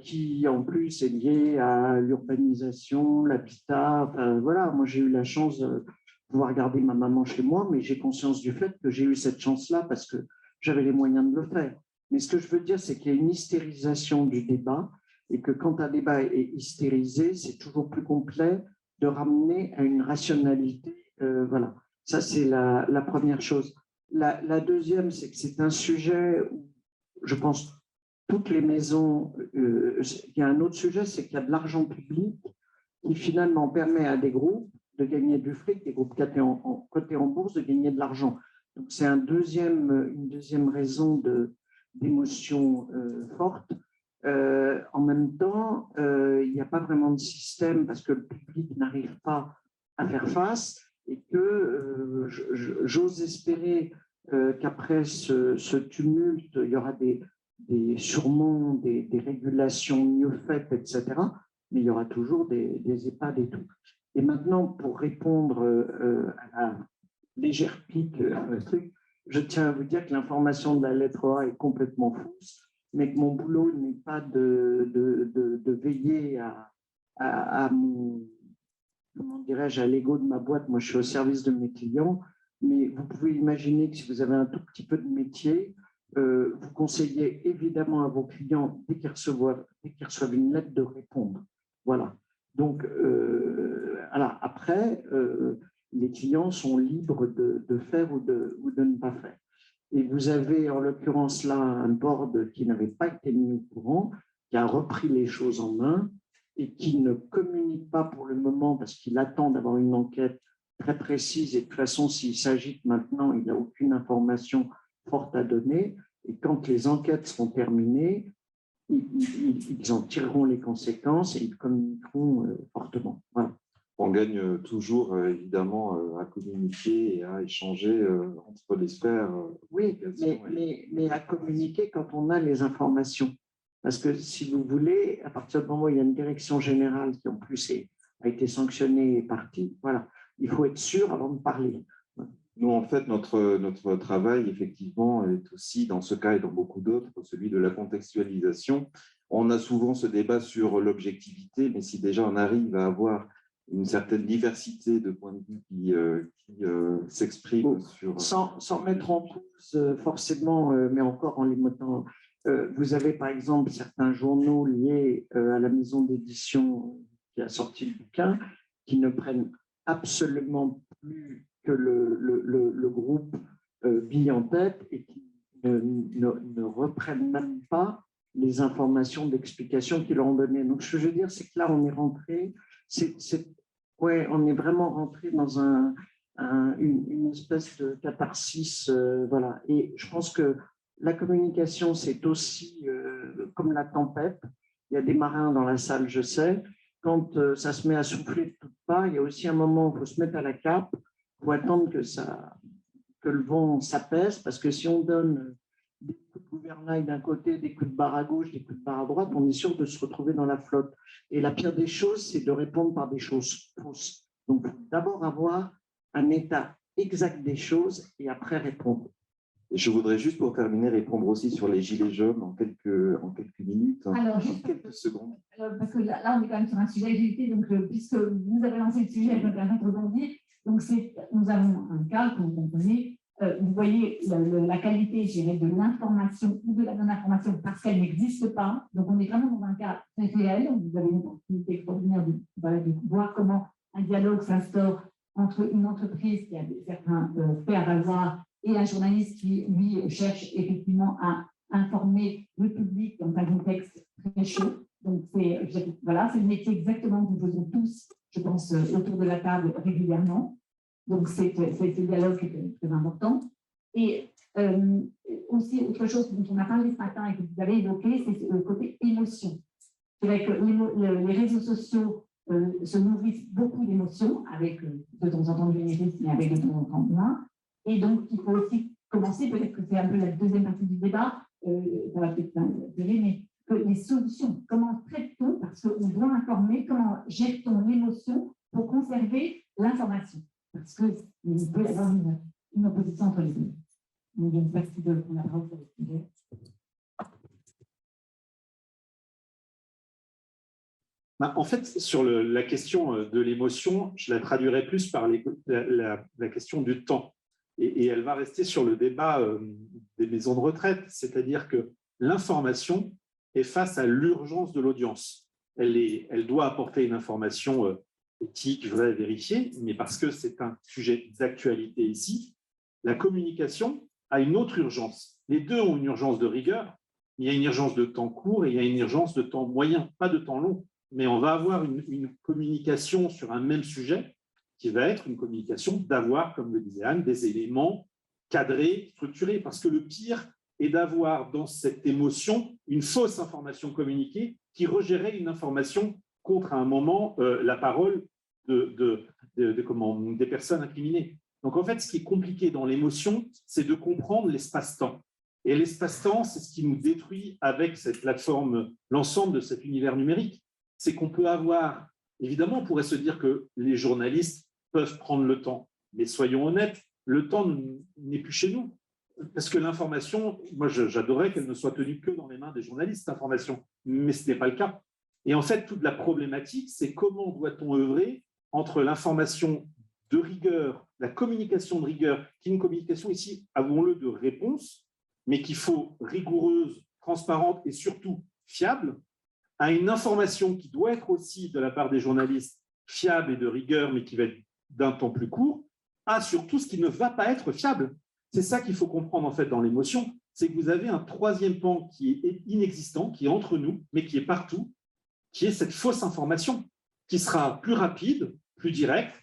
qui en plus est liée à l'urbanisation, l'habitat. Enfin, voilà, moi j'ai eu la chance de pouvoir garder ma maman chez moi, mais j'ai conscience du fait que j'ai eu cette chance-là parce que j'avais les moyens de le faire. Mais ce que je veux dire, c'est qu'il y a une hystérisation du débat et que quand un débat est hystérisé, c'est toujours plus complet de ramener à une rationalité. Voilà, ça c'est la première chose. La deuxième, c'est que c'est un sujet où je pense toutes les maisons, il y a un autre sujet, c'est qu'il y a de l'argent public qui finalement permet à des groupes de gagner du fric, des groupes cotés en bourse, de gagner de l'argent. Donc, c'est une deuxième raison d'émotion forte. En même temps, il n'y a pas vraiment de système parce que le public n'arrive pas à faire face et que j'ose espérer qu'après ce tumulte, il y aura sûrement des régulations mieux faites, etc. Mais il y aura toujours des EHPAD et tout. Et maintenant, pour répondre à la légère pique, je tiens à vous dire que l'information de la lettre A est complètement fausse, mais que mon boulot n'est pas de veiller à mon, comment dirais-je, à l'ego de ma boîte. Moi, je suis au service de mes clients, mais vous pouvez imaginer que si vous avez un tout petit peu de métier, vous conseillez évidemment à vos clients, dès qu'ils reçoivent une lettre, de répondre. Voilà. Donc, alors après, les clients sont libres de faire ou de ne pas faire. Et vous avez en l'occurrence là un board qui n'avait pas été mis au courant, qui a repris les choses en main et qui ne communique pas pour le moment parce qu'il attend d'avoir une enquête très précise. Et de toute façon, s'il s'agite maintenant, il n'a aucune information forte à donner. Et quand les enquêtes seront terminées, ils en tireront les conséquences et ils communiqueront fortement. Voilà. Bon, gagne toujours, évidemment, à communiquer et à échanger entre les sphères. Oui, mais à communiquer quand on a les informations. Parce que si vous voulez, à partir du moment où il y a une direction générale qui en plus a été sanctionnée et partie, voilà, il faut être sûr avant de parler. Nous, en fait, notre travail, effectivement, est aussi, dans ce cas et dans beaucoup d'autres, celui de la contextualisation. On a souvent ce débat sur l'objectivité, mais si déjà on arrive à avoir une certaine diversité de points de vue qui s'expriment sur… Sans mettre en cause forcément, mais encore en les mettant… vous avez par exemple certains journaux liés à la maison d'édition qui a sorti le bouquin qui ne prennent absolument plus que le groupe bille en tête et qui ne reprennent même pas les informations d'explication qu'ils leur ont données. Donc, ce que je veux dire, c'est que là, on est rentré, on est vraiment rentré dans une espèce de catharsis, voilà. Et je pense que la communication, c'est aussi comme la tempête. Il y a des marins dans la salle, je sais. Quand ça se met à souffler de toutes parts, il y a aussi un moment où il faut se mettre à la cape, il faut attendre que le vent s'apaise, parce que si on donne des coups de gouvernail d'un côté, des coups de barre à gauche, des coups de barre à droite, on est sûr de se retrouver dans la flotte. Et la pire des choses, c'est de répondre par des choses fausses. Donc, il faut d'abord avoir un état exact des choses et après répondre. Je voudrais juste, pour terminer, répondre aussi sur les gilets jaunes en quelques minutes, Alors, en quelques secondes. Parce que là, on est quand même sur un sujet agilité, donc puisque vous avez lancé le sujet, je me permets de rebondir. Donc, nous avons un cas, comme vous comprenez, vous voyez la qualité, je dirais, de l'information ou de la non-information parce qu'elle n'existe pas. Donc, on est vraiment dans un cas très réel. Vous avez une opportunité extraordinaire de voir comment un dialogue s'instaure entre une entreprise qui a certains faits à valoir et un journaliste qui, lui, cherche effectivement à informer le public dans un contexte très chaud. Donc, voilà, c'est le métier exactement que nous faisons tous, je pense, autour de la table régulièrement. Donc, c'est le dialogue qui est très important. Et aussi, autre chose dont on a parlé ce matin et que vous avez évoqué, c'est le côté émotion. C'est vrai que les réseaux sociaux se nourrissent beaucoup d'émotions, avec de temps en temps du numérique, mais avec de temps en temps moins. Et donc, il faut aussi commencer, peut-être que c'est un peu la deuxième partie du débat, ça va peut-être durer, mais que les solutions, comment traite-t-on, parce qu'on doit informer, comment gère-t-on l'émotion pour conserver l'information, parce qu'il peut y avoir une opposition entre les deux. Donc, il y a une partie de la parole sur le sujet. En fait, sur la question de l'émotion, je la traduirais plus par la question du temps. Et elle va rester sur le débat des maisons de retraite, c'est-à-dire que l'information est face à l'urgence de l'audience. Elle doit apporter une information éthique, vraie, vérifiée, mais parce que c'est un sujet d'actualité ici, la communication a une autre urgence. Les deux ont une urgence de rigueur, il y a une urgence de temps court et il y a une urgence de temps moyen, pas de temps long, mais on va avoir une communication sur un même sujet qui va être une communication d'avoir, comme le disait Anne, des éléments cadrés, structurés, parce que le pire est d'avoir dans cette émotion une fausse information communiquée qui rejerait une information contre à un moment la parole des personnes incriminées. Donc en fait, ce qui est compliqué dans l'émotion, c'est de comprendre l'espace-temps. Et l'espace-temps, c'est ce qui nous détruit avec cette plateforme, l'ensemble de cet univers numérique. C'est qu'on peut avoir, évidemment, on pourrait se dire que les journalistes peuvent prendre le temps, mais soyons honnêtes, le temps n'est plus chez nous. Parce que l'information, moi j'adorais qu'elle ne soit tenue que dans les mains des journalistes, cette information, mais ce n'est pas le cas. Et en fait, toute la problématique, c'est comment doit-on œuvrer entre l'information de rigueur, la communication de rigueur, qui est une communication ici, avouons-le, de réponse, mais qu'il faut rigoureuse, transparente et surtout fiable, à une information qui doit être aussi de la part des journalistes fiable et de rigueur, mais qui va être d'un temps plus court, à surtout ce qui ne va pas être fiable. C'est ça qu'il faut comprendre en fait dans l'émotion, c'est que vous avez un troisième pan qui est inexistant, qui est entre nous, mais qui est partout, qui est cette fausse information, qui sera plus rapide, plus directe,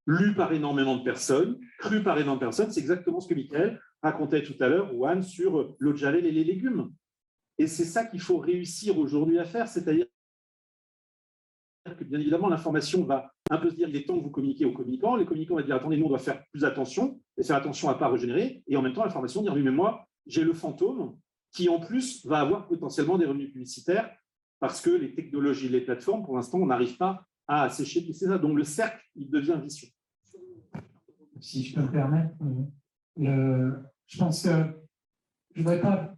lue par énormément de personnes, crue par énormément de personnes. C'est exactement ce que Michael racontait tout à l'heure, ou Anne, sur l'eau de Javel et les légumes. Et c'est ça qu'il faut réussir aujourd'hui à faire, c'est-à-dire que bien évidemment, l'information va un peu se dire, il est temps que vous communiquez aux communicants. Les communicants vont dire, attendez, nous, on doit faire plus attention et faire attention à ne pas régénérer. Et en même temps, l'information dire, oui, mais moi, j'ai le fantôme qui, en plus, va avoir potentiellement des revenus publicitaires parce que les technologies, les plateformes, pour l'instant, on n'arrive pas à assécher tout ça. Donc, le cercle, il devient vicieux. Si je peux me permettre, je pense que je ne voudrais pas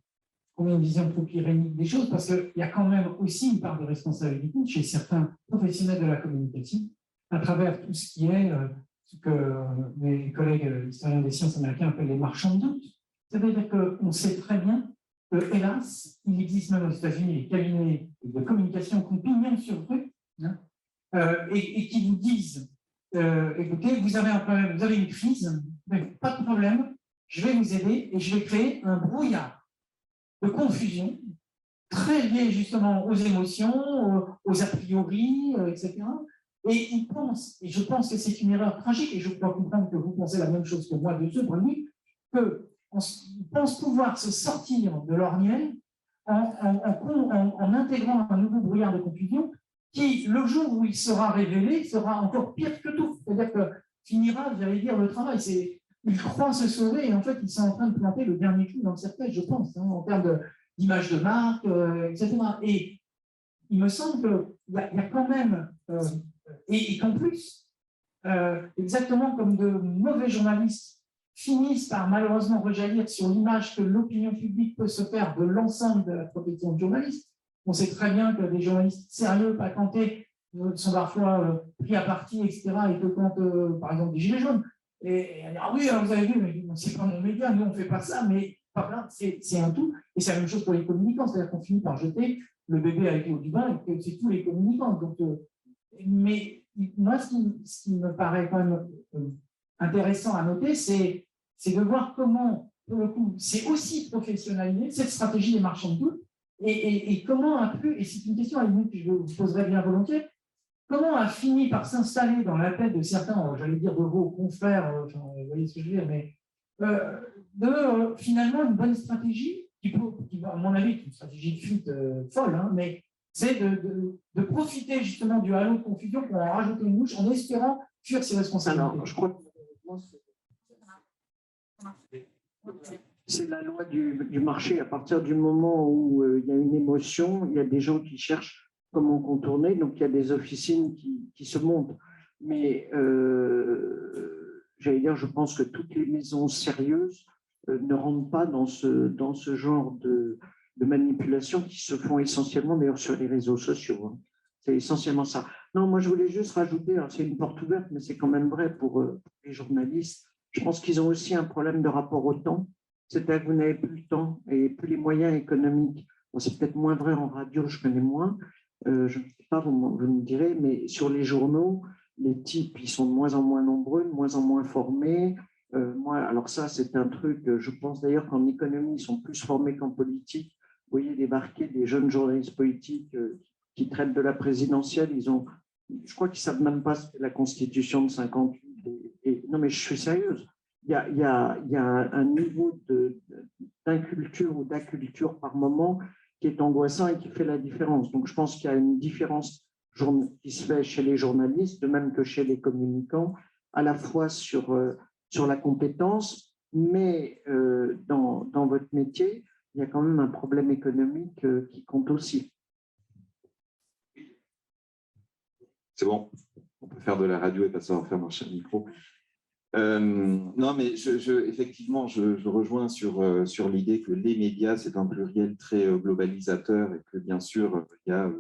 qu'on ait une vision trop irénique des choses, parce qu'il y a quand même aussi une part de responsabilité chez certains professionnels de la communication, à travers tout ce qui est ce que mes collègues historiens des sciences américains appellent les marchands de doute. Ça veut dire qu'on sait très bien que, hélas, il existe même aux États-Unis des cabinets de communication qui ont pignon sur rue, hein, et qui vous disent écoutez, vous avez un problème, vous avez une crise, mais pas de problème, je vais vous aider et je vais créer un brouillard de confusion très lié justement aux émotions, aux a priori, etc. Et ils pensent, et je pense que c'est une erreur tragique, et je crois comprendre que vous pensez la même chose que moi de ce point de vue, qu'ils pensent pouvoir se sortir de l'ornière en intégrant un nouveau brouillard de confusion qui, le jour où il sera révélé, sera encore pire que tout. C'est-à-dire que finira, j'allais dire, le travail. Ils croient se sauver et en fait, ils sont en train de planter le dernier clou dans le cercueil, je pense, hein, en termes d'image de marque, etc. Et il me semble qu'il y a quand même, et qu'en plus, exactement comme de mauvais journalistes finissent par malheureusement rejaillir sur l'image que l'opinion publique peut se faire de l'ensemble de la profession de journaliste. On sait très bien que des journalistes sérieux, patentés, sont parfois pris à partie, etc. Et que quand, par exemple, des Gilets jaunes, et elle dit, ah oui, alors vous avez vu, mais c'est pas mon média, nous on ne fait pas ça, mais c'est un tout. Et c'est la même chose pour les communicants, c'est-à-dire qu'on finit par jeter le bébé avec l'eau du bain et que c'est tous les communicants. Donc, mais moi, ce qui me paraît quand même intéressant à noter, c'est de voir comment, pour le coup, c'est aussi professionnalisé cette stratégie des marchands de doute et comment a pu, et c'est une question à la limite que je vous poserai bien volontiers, comment a fini par s'installer dans la tête de certains, j'allais dire de vos confrères, vous voyez ce que je veux dire, mais finalement une bonne stratégie, qui à mon avis, est une stratégie de fuite folle, hein, mais c'est de profiter justement du halo de confusion pour en rajouter une mouche en espérant fuir ses responsabilités. Alors, je crois que c'est la loi du marché. À partir du moment où il y a une émotion, il y a des gens qui cherchent comment contourner, donc il y a des officines qui se montent. Mais j'allais dire, je pense que toutes les maisons sérieuses ne rentrent pas dans ce genre de manipulation qui se font essentiellement d'ailleurs sur les réseaux sociaux. Hein. C'est essentiellement ça. Non, moi je voulais juste rajouter, c'est une porte ouverte, mais c'est quand même vrai pour les journalistes. Je pense qu'ils ont aussi un problème de rapport au temps. C'est-à-dire que vous n'avez plus le temps et plus les moyens économiques. Bon, c'est peut-être moins vrai en radio, je connais moins. Je ne sais pas, vous me direz, mais sur les journaux, les types, ils sont de moins en moins nombreux, de moins en moins formés. Alors ça, c'est un truc, je pense d'ailleurs qu'en économie, ils sont plus formés qu'en politique. Vous voyez débarquer des jeunes journalistes politiques qui traitent de la présidentielle, je crois qu'ils ne savent même pas la Constitution de 58. Non, mais je suis sérieuse. Il y a un niveau d'inculture ou d'acculture par moment qui est angoissant et qui fait la différence. Donc, je pense qu'il y a une différence qui se fait chez les journalistes, de même que chez les communicants, à la fois sur la compétence, mais dans votre métier, il y a quand même un problème économique qui compte aussi. C'est bon, on peut faire de la radio et pas savoir faire marcher le micro. Non, mais effectivement, je rejoins sur l'idée que les médias, c'est un pluriel très globalisateur et que bien sûr, il y a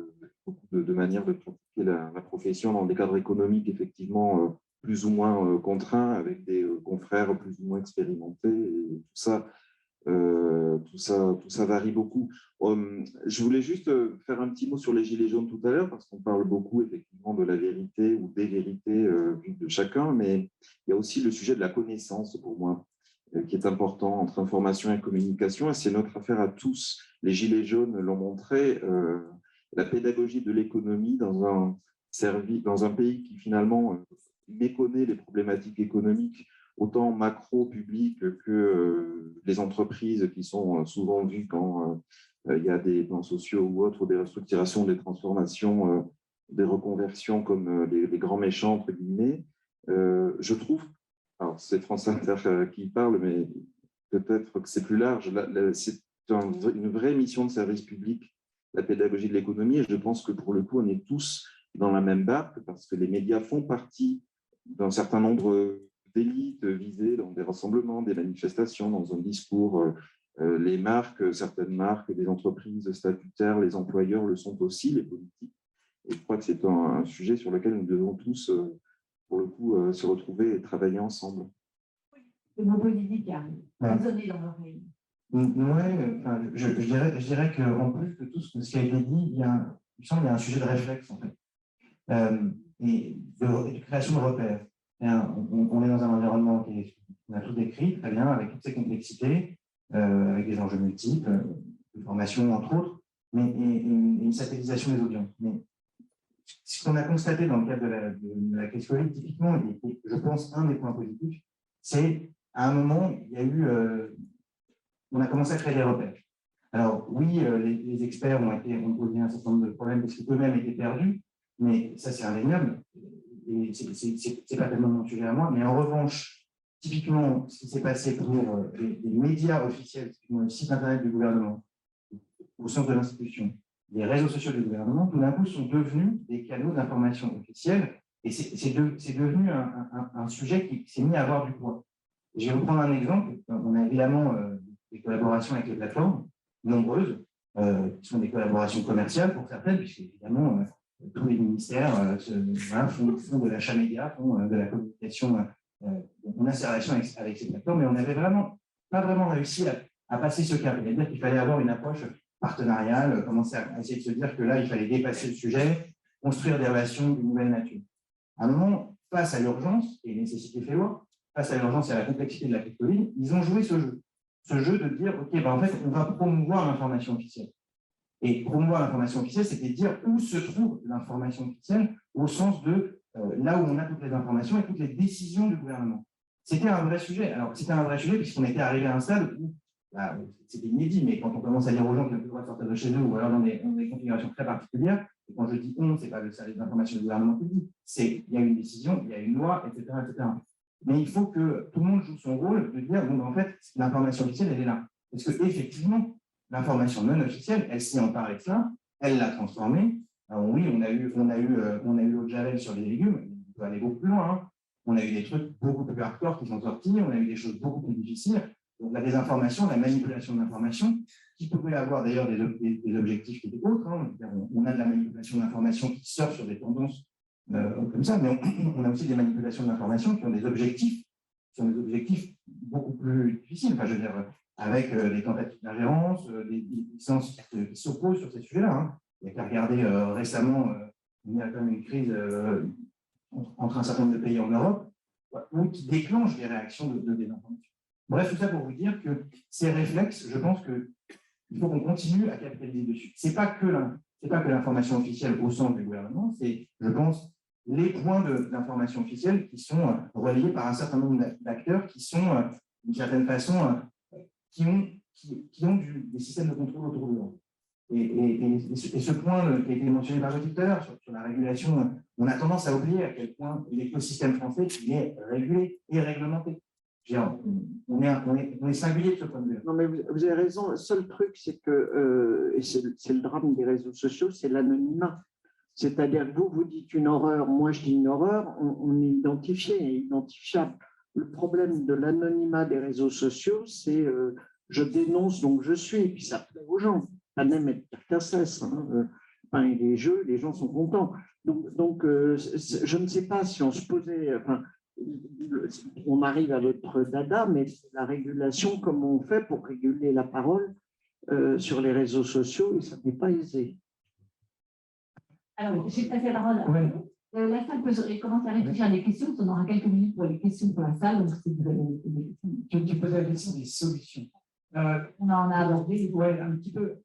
beaucoup de manières de pratiquer la profession dans des cadres économiques effectivement plus ou moins contraints, avec des confrères plus ou moins expérimentés et tout ça varie beaucoup. Je voulais juste faire un petit mot sur les Gilets jaunes tout à l'heure, parce qu'on parle beaucoup effectivement de la vérité ou des vérités de chacun, mais il y a aussi le sujet de la connaissance pour moi, qui est important entre information et communication, et c'est notre affaire à tous. Les Gilets jaunes l'ont montré, la pédagogie de l'économie dans un pays qui finalement méconnaît les problématiques économiques, autant macro public que les entreprises qui sont souvent vues quand il y a des plans sociaux ou autres, ou des restructurations, des transformations des reconversions comme les grands méchants, entre guillemets. Je trouve, alors c'est France Inter qui parle, mais peut-être que c'est plus large, c'est une vraie mission de service public, la pédagogie de l'économie, et je pense que pour le coup, on est tous dans la même barque, parce que les médias font partie d'un certain nombre d'élites visées dans des rassemblements, des manifestations, dans un discours. Les marques, certaines marques, des entreprises statutaires, les employeurs le sont aussi, les politiques. Et je crois que c'est un sujet sur lequel nous devons tous, pour le coup, se retrouver et travailler ensemble. Le mot politique qui arrive, résonner dans l'oreille. Oui, je dirais qu'en plus de tout ce qui a été dit, il me semble qu'il y a un sujet de réflexe, en fait, et de création de repères. On est dans un environnement qu'on a tout décrit, très bien, avec toutes ces complexités, avec des enjeux multiples, de formation, entre autres, mais et une satellisation des audiences. Mais ce qu'on a constaté dans le cadre de la crise Covid, typiquement, et je pense un des points positifs, c'est à un moment, il y a eu, on a commencé à créer des repères. Alors oui, les experts ont posé un certain nombre de problèmes parce qu'eux-mêmes étaient perdus, mais ça c'est indéniable, et c'est pas tellement mon sujet à moi, mais en revanche, typiquement, ce qui s'est passé pour les médias officiels, le site internet du gouvernement, au centre de l'institution, les réseaux sociaux du gouvernement, tout d'un coup, sont devenus des canaux d'information officiels, et c'est devenu un sujet qui s'est mis à avoir du poids. Je vais vous prendre un exemple. On a évidemment des collaborations avec les plateformes, nombreuses, qui sont des collaborations commerciales pour certaines, puisque évidemment, tous les ministères font de l'achat média, font de la communication. On a ces relations avec ces plateformes, mais on n'avait pas vraiment réussi à passer ce cap. C'est-à-dire qu'il fallait avoir une approche partenariale, commencer à essayer de se dire que là, il fallait dépasser le sujet, construire des relations d'une nouvelle nature. À un moment, face à l'urgence, et nécessité fait loi, face à l'urgence et à la complexité de la crise Covid, ils ont joué ce jeu de dire, OK, en fait, on va promouvoir l'information officielle. Et promouvoir l'information officielle, c'était dire où se trouve l'information officielle au sens de là où on a toutes les informations et toutes les décisions du gouvernement. C'était un vrai sujet. Alors, c'était un vrai sujet puisqu'on était arrivé à un stade où, c'était inédit, mais quand on commence à dire aux gens qu'ils n'ont plus le droit de sortir de chez eux ou alors dans des configurations très particulières, et quand je dis on, ce n'est pas le service d'information du gouvernement qui dit, c'est il y a une décision, il y a une loi, etc., etc. Mais il faut que tout le monde joue son rôle de dire, en fait, l'information officielle, elle est là. Parce qu'effectivement, l'information non officielle, elle s'y empare avec ça, elle l'a transformée. Alors oui, on a eu l'eau de Javel sur les légumes, on peut aller beaucoup plus loin. Hein. On a eu des trucs beaucoup plus hardcore qui sont sortis, on a eu des choses beaucoup plus difficiles. Donc la désinformation, la manipulation de l'information, qui pouvait avoir d'ailleurs des objectifs qui étaient autres. Hein. On a de la manipulation de l'information qui sort sur des tendances comme ça, mais on a aussi des manipulations de l'information qui ont des objectifs beaucoup plus difficiles. Enfin, je veux dire, avec des tentatives d'ingérence, des licences qui s'opposent sur ces sujets-là. Hein. Il n'y a qu'à regarder récemment, il y a quand même une crise entre un certain nombre de pays en Europe, qui déclenche des réactions de désinformation. Bref, tout ça pour vous dire que ces réflexes, je pense qu'il faut qu'on continue à capitaliser dessus. Ce n'est pas que l'information officielle au sens du gouvernement, c'est, je pense, les points d'information officielle qui sont relayés par un certain nombre d'acteurs qui sont, d'une certaine façon, qui ont des systèmes de contrôle autour d'eux. Et ce point qui a été mentionné par Gauthier tout à l'heure sur la régulation, on a tendance à oublier à quel point l'écosystème français est régulé et réglementé. On est singulier de ce point de vue. Non, mais vous avez raison. Le seul truc, c'est que, et c'est le drame des réseaux sociaux, c'est l'anonymat. C'est-à-dire que vous dites une horreur, moi je dis une horreur, on est identifié et identifiable. Le problème de l'anonymat des réseaux sociaux, c'est je dénonce, donc je suis, et puis ça plaît aux gens. Ça n'aime être pire qu'un cesse. Enfin, les jeux, les gens sont contents. Donc je ne sais pas si on se posait... on arrive à votre dada, mais c'est la régulation, comment on fait pour réguler la parole sur les réseaux sociaux, et ça n'est pas aisé. Alors, j'ai passé la parole. Oui. La salle peut commencer à réfléchir à des questions. On aura quelques minutes pour les questions pour la salle. Donc, si vous avez des questions. Tu posais la question des solutions. On en a abordé. Oui, un petit peu.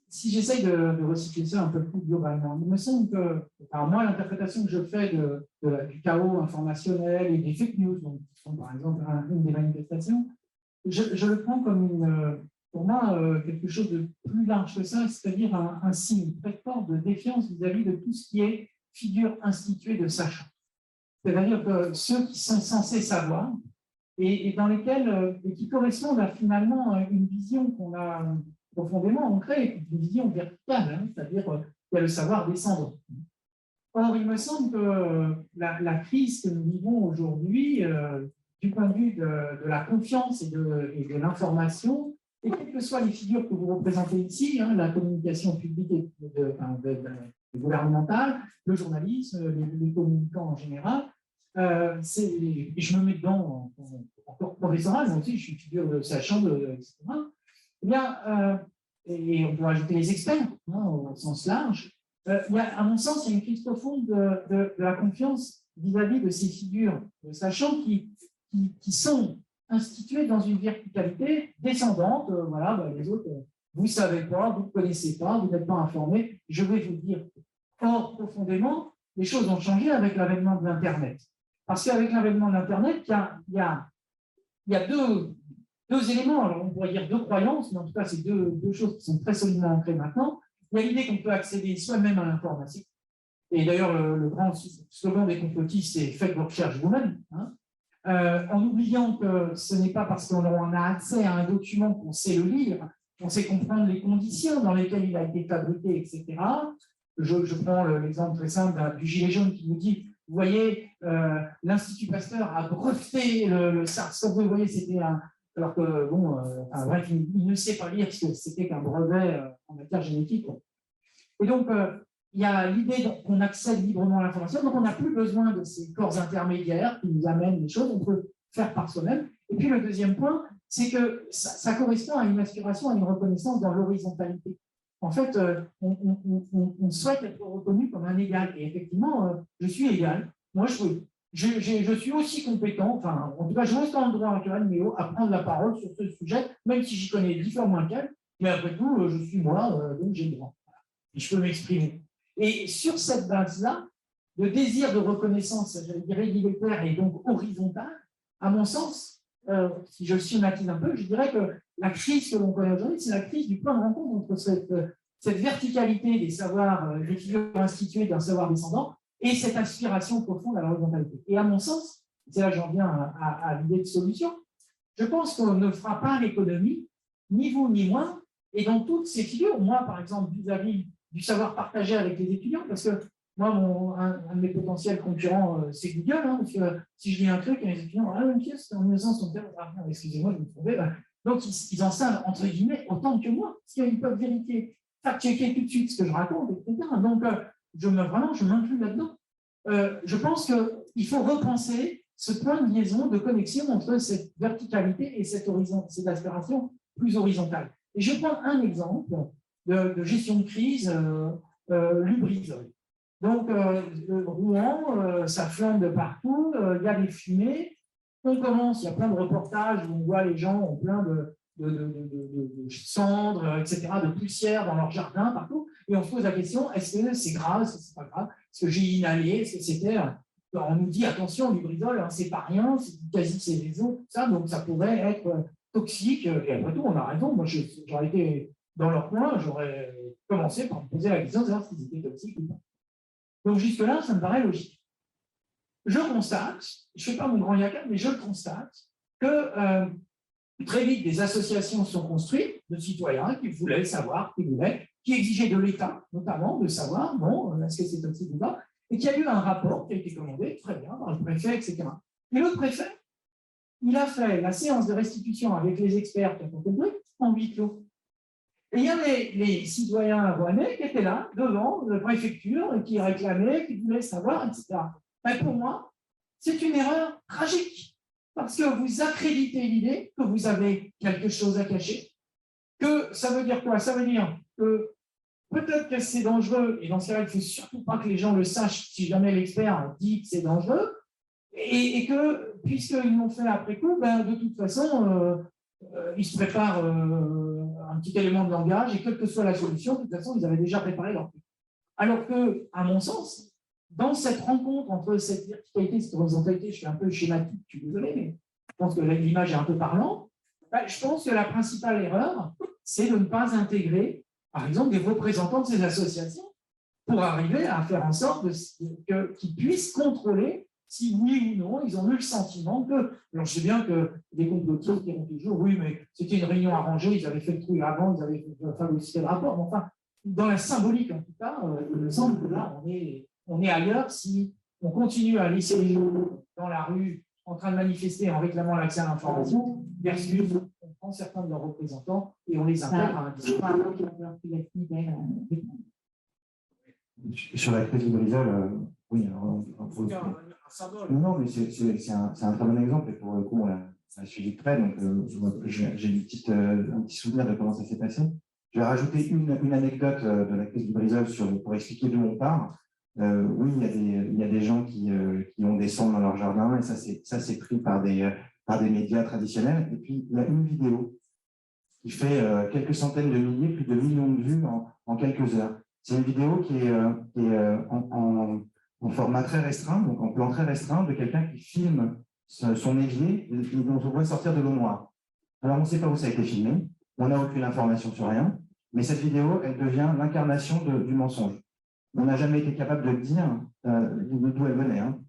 Si j'essaye de recycler ça un peu plus globalement, il me semble que, alors moi, l'interprétation que je fais du chaos informationnel et des fake news, donc, qui sont par exemple une des manifestations, je le prends comme pour moi, quelque chose de plus large que ça, c'est-à-dire un signe très fort de défiance vis-à-vis de tout ce qui est figures instituées de sachants. C'est-à-dire que ceux qui sont censés savoir et dans lesquels, et qui correspondent à finalement une vision qu'on a profondément ancrée, une vision verticale, hein, c'est-à-dire qu'il y a le savoir descendant. Or, il me semble que la crise que nous vivons aujourd'hui, du point de vue de la confiance et de l'information, et quelles que soient les figures que vous représentez ici, hein, la communication publique et gouvernementale, le journalisme, les communicants en général, et je me mets dedans encore professoral, moi aussi je suis figure de sachant, etc. Eh bien, et on peut ajouter les experts, hein, au sens large. Il y a, à mon sens, il y a une crise profonde de la confiance vis-à-vis de ces figures de sachants qui sont instituées dans une verticalité descendante. Voilà, ben, les autres, vous ne savez pas, vous ne connaissez pas, vous n'êtes pas informés, je vais vous dire. Or, profondément, les choses ont changé avec l'avènement de l'Internet. Parce qu'avec l'avènement de l'Internet, il y a deux éléments, alors on pourrait dire deux croyances, mais en tout cas, c'est deux choses qui sont très solidement ancrées maintenant. Il y a l'idée qu'on peut accéder soi-même à l'information. Et d'ailleurs, le grand slogan des complotistes, c'est « faites vos recherches vous-même hein ». En oubliant que ce n'est pas parce qu'on a accès à un document qu'on sait le lire, qu'on sait comprendre les conditions dans lesquelles il a été fabriqué, etc. Je prends l'exemple très simple du gilet jaune qui nous dit, vous voyez, l'Institut Pasteur a breveté le SARS-CoV-2, vous voyez, c'était un... Alors que, bon, bref, il ne sait pas lire parce que c'était qu'un brevet en matière génétique. Et donc, il y a l'idée qu'on accède librement à l'information, donc on n'a plus besoin de ces corps intermédiaires qui nous amènent les choses, on peut faire par soi-même. Et puis le deuxième point, c'est que ça correspond à une aspiration, à une reconnaissance dans l'horizontalité. En fait, on souhaite être reconnu comme un égal. Et effectivement, je suis égal. Moi, je suis aussi compétent, enfin, en tout cas, j'ai autant le droit qu'Anne Méo à prendre la parole sur ce sujet, même si j'y connais 10 fois moins qu'elle, mais après tout, je suis moi, donc j'ai le droit. Et je peux m'exprimer. Et sur cette base-là, le désir de reconnaissance, j'allais dire égalitaire et donc horizontal, à mon sens, si je schématise un peu, je dirais que la crise que l'on connaît aujourd'hui, c'est la crise du point de rencontre entre cette verticalité des savoirs, des figures instituées d'un savoir descendant, et cette aspiration profonde à la horizontalité. Et à mon sens, c'est là que j'en viens à l'idée de solution, je pense qu'on ne fera pas l'économie, ni vous ni moi, et dans toutes ces figures, moi par exemple, vis-à-vis du savoir partagé avec les étudiants, parce que moi, un de mes potentiels concurrents, c'est Google, hein, parce que si je dis un truc, les étudiants, ah, une pièce, en 1970, excusez-moi, je me trouvais, donc ils en savent, entre guillemets, autant que moi, parce qu'ils peuvent vérifier, fact-checker tout de suite ce que je raconte, etc. Donc, je m'inclus là-dedans. Je pense qu'il faut repenser ce point de liaison, de connexion entre cette verticalité et cette aspiration plus horizontale. Et je prends un exemple de gestion de crise, Lubrizol. Donc, Rouen, ça flambe de partout, il y a des fumées. On commence, il y a plein de reportages où on voit les gens ont plein de cendres, etc., de poussière dans leur jardin, partout. Et on se pose la question, est-ce que c'est grave, est-ce que c'est pas grave, est-ce que j'ai inhalé, est-ce que c'était... On nous dit, attention, Lubrizol, hein, c'est pas rien, c'est quasi saison, tout ça, donc ça pourrait être toxique. Et après tout, on a raison. Moi, j'aurais été dans leur coin, j'aurais commencé par me poser la question de savoir s'ils étaient toxiques ou pas. Donc jusque-là, ça me paraît logique. Je constate, je ne fais pas mon grand yaka, mais je constate que très vite, des associations sont construites de citoyens qui voulaient savoir, qui exigeaient de l'État, notamment, de savoir, bon, est-ce que c'est toxique ou pas, et qu'il y a eu un rapport qui a été commandé, très bien, par le préfet, etc. Mais le préfet, il a fait la séance de restitution avec les experts qui ont compris en huis clos. Et il y avait les citoyens rouennais qui étaient là, devant la préfecture, et qui réclamaient, qui voulaient savoir, etc. Mais pour moi, c'est une erreur tragique, parce que vous accréditez l'idée que vous avez quelque chose à cacher. Que ça veut dire quoi? Ça veut dire que peut-être que c'est dangereux, et dans ce cas-là, il ne faut surtout pas que les gens le sachent si jamais l'expert dit que c'est dangereux, et que, puisqu'ils l'ont fait après coup, ben, de toute façon, ils se préparent un petit élément de langage, et quelle que soit la solution, de toute façon, ils avaient déjà préparé leur truc. Alors que, à mon sens, dans cette rencontre entre cette verticalité et cette horizontalité, je suis un peu schématique, je suis désolé, mais je pense que l'image est un peu parlante, ben, je pense que la principale erreur, c'est de ne pas intégrer, par exemple, des représentants de ces associations pour arriver à faire en sorte qu'ils puissent contrôler si oui ou non ils ont eu le sentiment que. Alors je sais bien que les complotistes diront toujours oui, mais c'était une réunion arrangée, ils avaient fait le truc avant, ils avaient fait le rapport. Mais enfin, dans la symbolique en tout cas, il me semble que là on est ailleurs si on continue à laisser les gens dans la rue en train de manifester en réclamant l'accès à l'information, versus on prend certains de leurs représentants et on les intègre à un discours. Sur la crise du Brisol, oui. Alors, non, mais c'est un très bon exemple et pour le coup, on l'a suivi de près. Donc, j'ai un petit souvenir de comment ça s'est passé. Je vais rajouter une anecdote de la crise du Brisol pour expliquer d'où on part. Oui, il y a des gens qui ont des sondes dans leur jardin et ça c'est pris par des médias traditionnels. Et puis, il y a une vidéo qui fait quelques centaines de milliers, plus de millions de vues en quelques heures. C'est une vidéo qui est en format très restreint, donc en plan très restreint, de quelqu'un qui filme son évier et dont on voit sortir de l'eau noire. Alors, on ne sait pas où ça a été filmé, on n'a aucune information sur rien, mais cette vidéo, elle devient l'incarnation du mensonge. On n'a jamais été capable de dire d'où elle venait. Hein.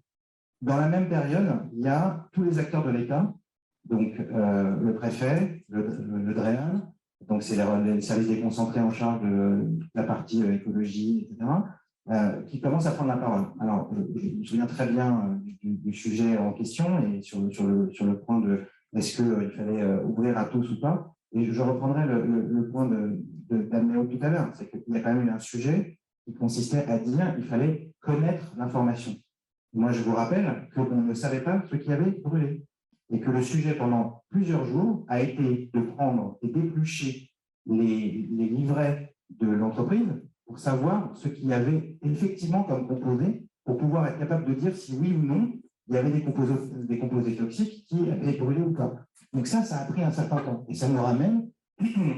Dans la même période, il y a tous les acteurs de l'État, donc le préfet, le DREAL, donc c'est les services déconcentrés en charge de la partie écologie, etc., qui commencent à prendre la parole. Alors, je me souviens très bien du sujet en question et sur le point de est-ce qu'il fallait ouvrir à tous ou pas. Et je reprendrai le point d'Amnéo tout à l'heure, c'est qu'il y a quand même eu un sujet qui consistait à dire qu'il fallait connaître l'information. Moi, je vous rappelle qu'on ne savait pas ce qui avait brûlé et que le sujet, pendant plusieurs jours, a été de prendre et d'éplucher les livrets de l'entreprise pour savoir ce qu'il y avait effectivement comme composé, pour pouvoir être capable de dire si oui ou non il y avait des composés toxiques qui avaient brûlé ou pas. Donc ça a pris un certain temps. Et ça nous ramène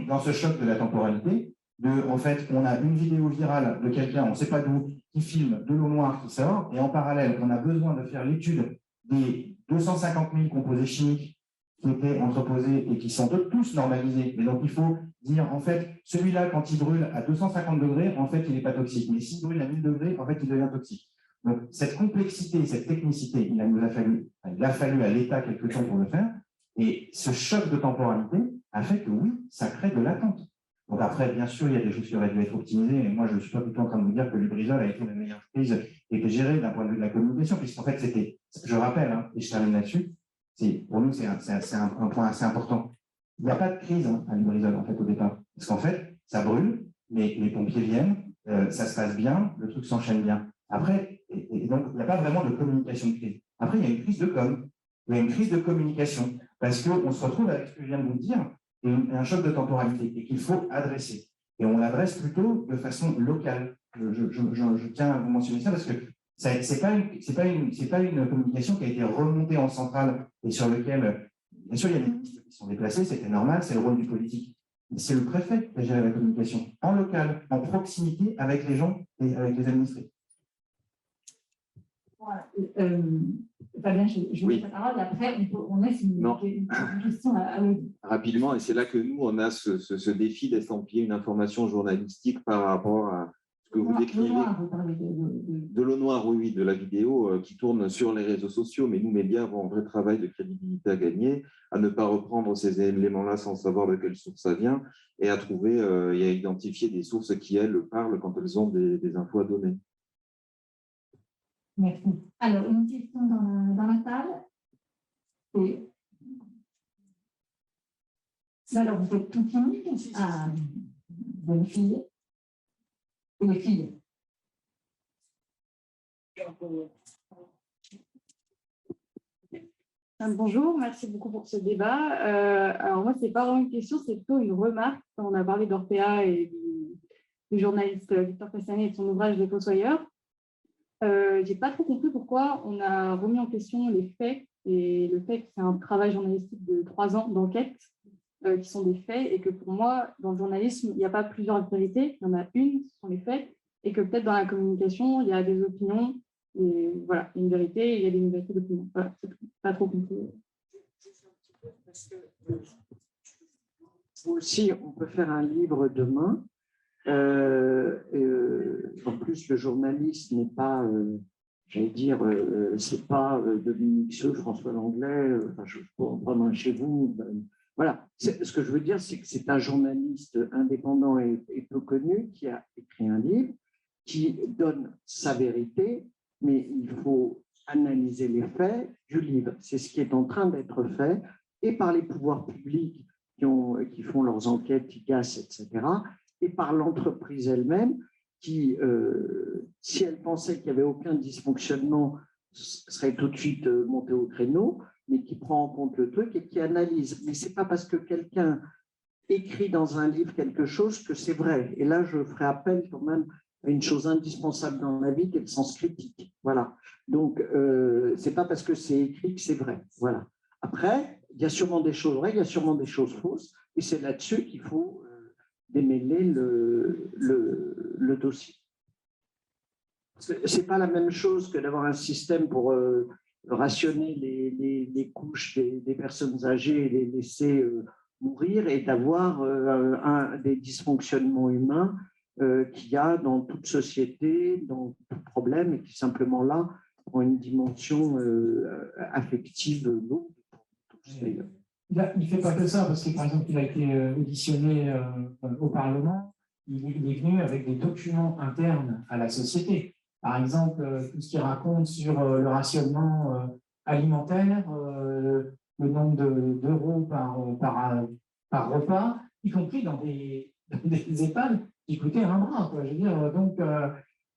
dans ce choc de la temporalité, en fait, on a une vidéo virale de quelqu'un, on ne sait pas d'où, qui filme de l'eau noire qui sort, et en parallèle, on a besoin de faire l'étude des 250 000 composés chimiques qui étaient entreposés et qui sont tous normalisés. Et donc, il faut dire, en fait, celui-là, quand il brûle à 250 degrés, en fait, il n'est pas toxique. Mais s'il brûle à 1000 degrés, en fait, il devient toxique. Donc, cette complexité, cette technicité, il a fallu à l'État quelque temps pour le faire. Et ce choc de temporalité a fait que, oui, ça crée de l'attente. Donc après, bien sûr, il y a des choses qui auraient dû être optimisées. Et moi, je ne suis pas du tout en train de vous dire que Lubrizol a été la meilleure crise qui a été gérée d'un point de vue de la communication, puisqu'en fait, c'était, je rappelle, hein, et je termine là-dessus, pour nous, c'est un point assez important. Il n'y a pas de crise à Lubrizol, en fait, au départ. Parce qu'en fait, ça brûle, les pompiers viennent, ça se passe bien, le truc s'enchaîne bien. Après, et donc, il n'y a pas vraiment de communication de crise. Après, il y a une crise de com. Il y a une crise de communication. Parce qu'on se retrouve avec ce que je viens de vous dire, et un choc de temporalité, et qu'il faut adresser. Et on l'adresse plutôt de façon locale. Je tiens à vous mentionner ça parce que c'est pas une communication qui a été remontée en centrale et sur lequel, bien sûr, il y a des ministres qui sont déplacés, c'était normal, c'est le rôle du politique. Mais c'est le préfet qui a géré la communication en local, en proximité avec les gens et avec les administrés. Voilà. Fabien, je vous laisse la parole, et après, on laisse une question à Aude. Rapidement, et c'est là que nous, on a ce défi d'estampiller une information journalistique par rapport à ce que vous décrivez. Vous parlez de l'eau noire, oui, de la vidéo qui tourne sur les réseaux sociaux, mais nous, médias, avons un vrai travail de crédibilité à gagner, à ne pas reprendre ces éléments-là sans savoir de quelle source ça vient, et à trouver et à identifier des sources qui, elles, parlent quand elles ont des infos à donner. Merci. Alors, une question dans la salle. Alors, vous êtes tout timide. Ah, bonne fille. Et les filles. Bonjour, merci beaucoup pour ce débat. Alors moi, ce n'est pas vraiment une question, c'est plutôt une remarque. On a parlé d'Orpea et du journaliste Victor Castanet et de son ouvrage Les Fossoyeurs. Je n'ai pas trop compris pourquoi on a remis en question les faits et le fait que c'est un travail journalistique de 3 ans d'enquête qui sont des faits et que pour moi, dans le journalisme, il n'y a pas plusieurs vérités, il y en a une, ce sont les faits, et que peut-être dans la communication, il y a des opinions, et voilà, il y a une vérité et il y a des vérités d'opinion. Voilà, c'est pas trop compris. Aussi, on peut faire un livre demain En plus, le journaliste n'est pas, j'allais dire, c'est pas Dominique Seux, François Langlais, enfin, je prends vraiment chez vous. Voilà. Ce que je veux dire, c'est que c'est un journaliste indépendant et peu connu qui a écrit un livre qui donne sa vérité, mais il faut analyser les faits du livre. C'est ce qui est en train d'être fait, et par les pouvoirs publics qui font leurs enquêtes, IGAS, etc., et par l'entreprise elle-même qui, si elle pensait qu'il n'y avait aucun dysfonctionnement, serait tout de suite montée au créneau, mais qui prend en compte le truc et qui analyse. Mais ce n'est pas parce que quelqu'un écrit dans un livre quelque chose que c'est vrai. Et là, je ferai appel quand même à une chose indispensable dans la vie, qui est le sens critique. Voilà. Donc, ce n'est pas parce que c'est écrit que c'est vrai. Voilà. Après, il y a sûrement des choses vraies, il y a sûrement des choses fausses, et c'est là-dessus qu'il faut démêler le dossier. Ce n'est pas la même chose que d'avoir un système pour rationner les couches des personnes âgées et les laisser mourir, et d'avoir des dysfonctionnements humains qu'il y a dans toute société, dans tout problème, et qui simplement là ont une dimension affective lourde. Il ne fait pas que ça, parce que par exemple, il a été auditionné au Parlement, il est venu avec des documents internes à la société. Par exemple, tout ce qu'il raconte sur le rationnement alimentaire, le nombre d'euros par repas, y compris dans des EHPAD qui coûtaient un bras, quoi. Je veux dire, donc,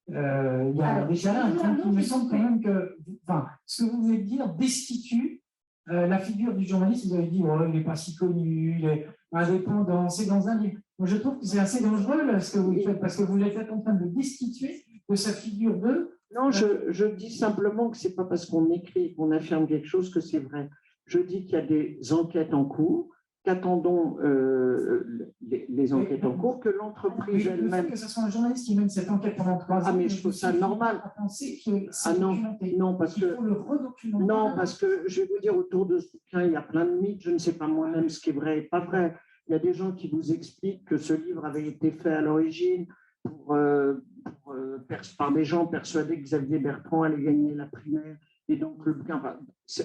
il y a des challenges. Donc, il me semble quand même que, enfin, ce que vous venez de dire destitue la figure du journaliste. Vous avez dit, oh, il n'est pas si connu, il est indépendant, c'est dans un livre. Moi, je trouve que c'est assez dangereux là, ce que vous faites, parce que vous l'êtes en train de destituer de sa figure de… Non, je dis simplement que ce n'est pas parce qu'on écrit, qu'on affirme quelque chose que c'est vrai. Je dis qu'il y a des enquêtes en cours, qu'attendons les enquêtes en cours, que l'entreprise elle-même… Que ce soit un journaliste qui mène cette enquête pendant 3 ans… Ah, mais je trouve ça normal. Non, parce que… Non, parce que je vais vous dire, autour de ce bouquin, il y a plein de mythes. Je ne sais pas moi-même ce qui est vrai et pas vrai. Il y a des gens qui vous expliquent que ce livre avait été fait à l'origine par des gens persuadés que Xavier Bertrand allait gagner la primaire. Et donc, le bouquin,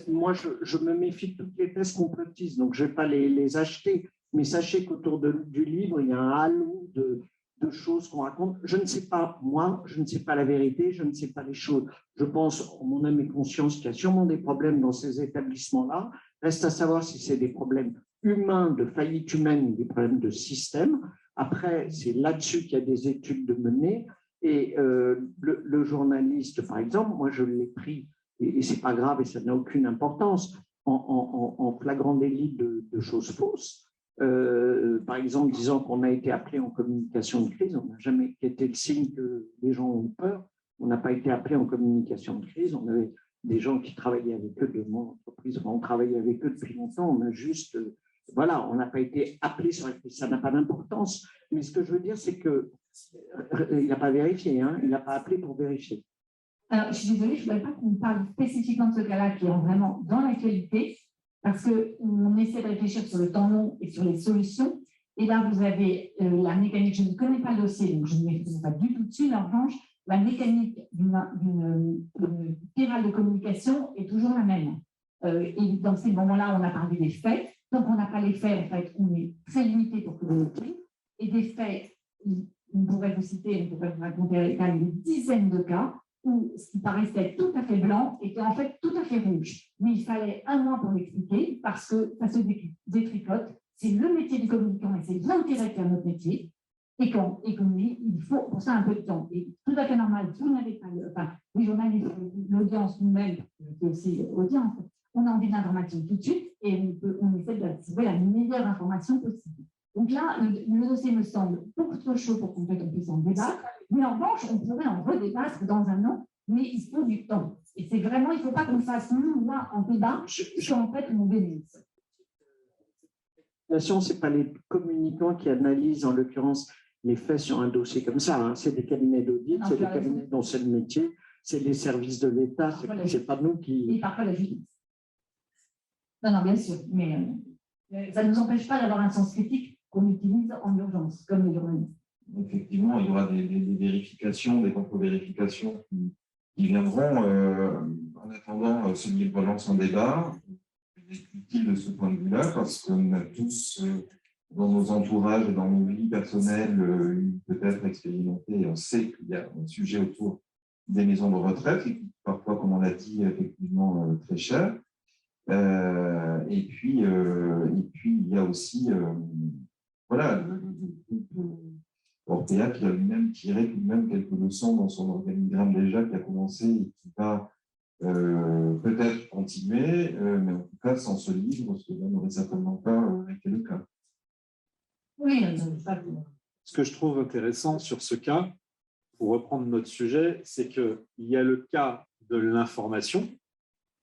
moi, je me méfie de toutes les thèses complotistes, donc je ne vais pas les acheter. Mais sachez qu'autour du livre, il y a un halo de choses qu'on raconte. Je ne sais pas, moi, je ne sais pas la vérité, je ne sais pas les choses. Je pense, en mon âme et conscience, qu'il y a sûrement des problèmes dans ces établissements-là. Reste à savoir si c'est des problèmes humains, de faillite humaine, ou des problèmes de système. Après, c'est là-dessus qu'il y a des études de mener. Et le journaliste, par exemple, moi, je l'ai pris, et ce n'est pas grave et ça n'a aucune importance, en flagrant délit de choses fausses. Par exemple, disant qu'on a été appelé en communication de crise, on n'a jamais été le signe que les gens ont peur. On n'a pas été appelé en communication de crise. On avait des gens qui travaillaient avec eux de mon entreprise. On travaillait avec eux depuis longtemps. On a juste, voilà, on n'a pas été appelé sur la crise. Ça n'a pas d'importance. Mais ce que je veux dire, c'est que il n'a pas vérifié. Hein, il n'a pas appelé pour vérifier. Alors, je suis désolée, je ne voudrais pas qu'on parle spécifiquement de ce cas-là qui est vraiment dans l'actualité, parce qu'on essaie de réfléchir sur le temps long et sur les solutions. Et là, vous avez la mécanique, je ne connais pas le dossier, donc je ne m'exprime pas du tout dessus. En revanche, la mécanique d'une spirale de communication est toujours la même. Et dans ces moments-là, on a parlé des faits. Tant qu'on n'a pas les faits, en fait, on est très limité pour communiquer. Et des faits, on pourrait vous citer, on pourrait vous raconter quand même des dizaines de cas où ce qui paraissait tout à fait blanc était en fait tout à fait rouge. Mais il fallait un mois pour l'expliquer parce que ça se détricote. C'est le métier du communicant et c'est l'intérêt qu'a notre métier. Et il faut pour ça un peu de temps. Et tout à fait normal, vous n'avez pas, les journalistes, l'audience, nous-mêmes, c'est aussi l'audience, on a envie d'information tout de suite et on essaie de trouver la meilleure information possible. Donc là, le dossier me semble beaucoup trop chaud pour qu'on puisse en débattre. Mais en revanche, on pourrait en redébattre dans un an, mais il faut du temps. Et c'est vraiment, il ne faut pas qu'on fasse nous, là, en débat, en fait, on bénisse. Ce n'est pas les communicants qui analysent, en l'occurrence, les faits sur un dossier comme ça. Hein. C'est des cabinets d'audit, c'est des cabinets dont c'est le métier, c'est les services de l'État, ce n'est pas nous qui… Et parfois la justice. Non, bien sûr, mais ça ne nous empêche pas d'avoir un sens critique qu'on utilise en urgence, comme les journalistes. effectivement, il y aura des vérifications, des contre-vérifications qui viendront. En attendant, ce livre lance un débat. Il est utile de ce point de vue-là parce qu'on a tous, dans nos entourages et dans nos vies personnelles, peut-être expérimenté, et on sait qu'il y a un sujet autour des maisons de retraite, qui parfois, comme on l'a dit, effectivement très cher. Et puis, il y a aussi, voilà, Orpea qui a lui-même tiré tout de même quelques leçons dans son organigramme déjà, qui a commencé et qui va peut-être continuer, mais en tout cas, sans ce livre, ce n'aurait certainement pas été le cas. Oui, Ce que je trouve intéressant sur ce cas, pour reprendre notre sujet, c'est qu'il y a le cas de l'information.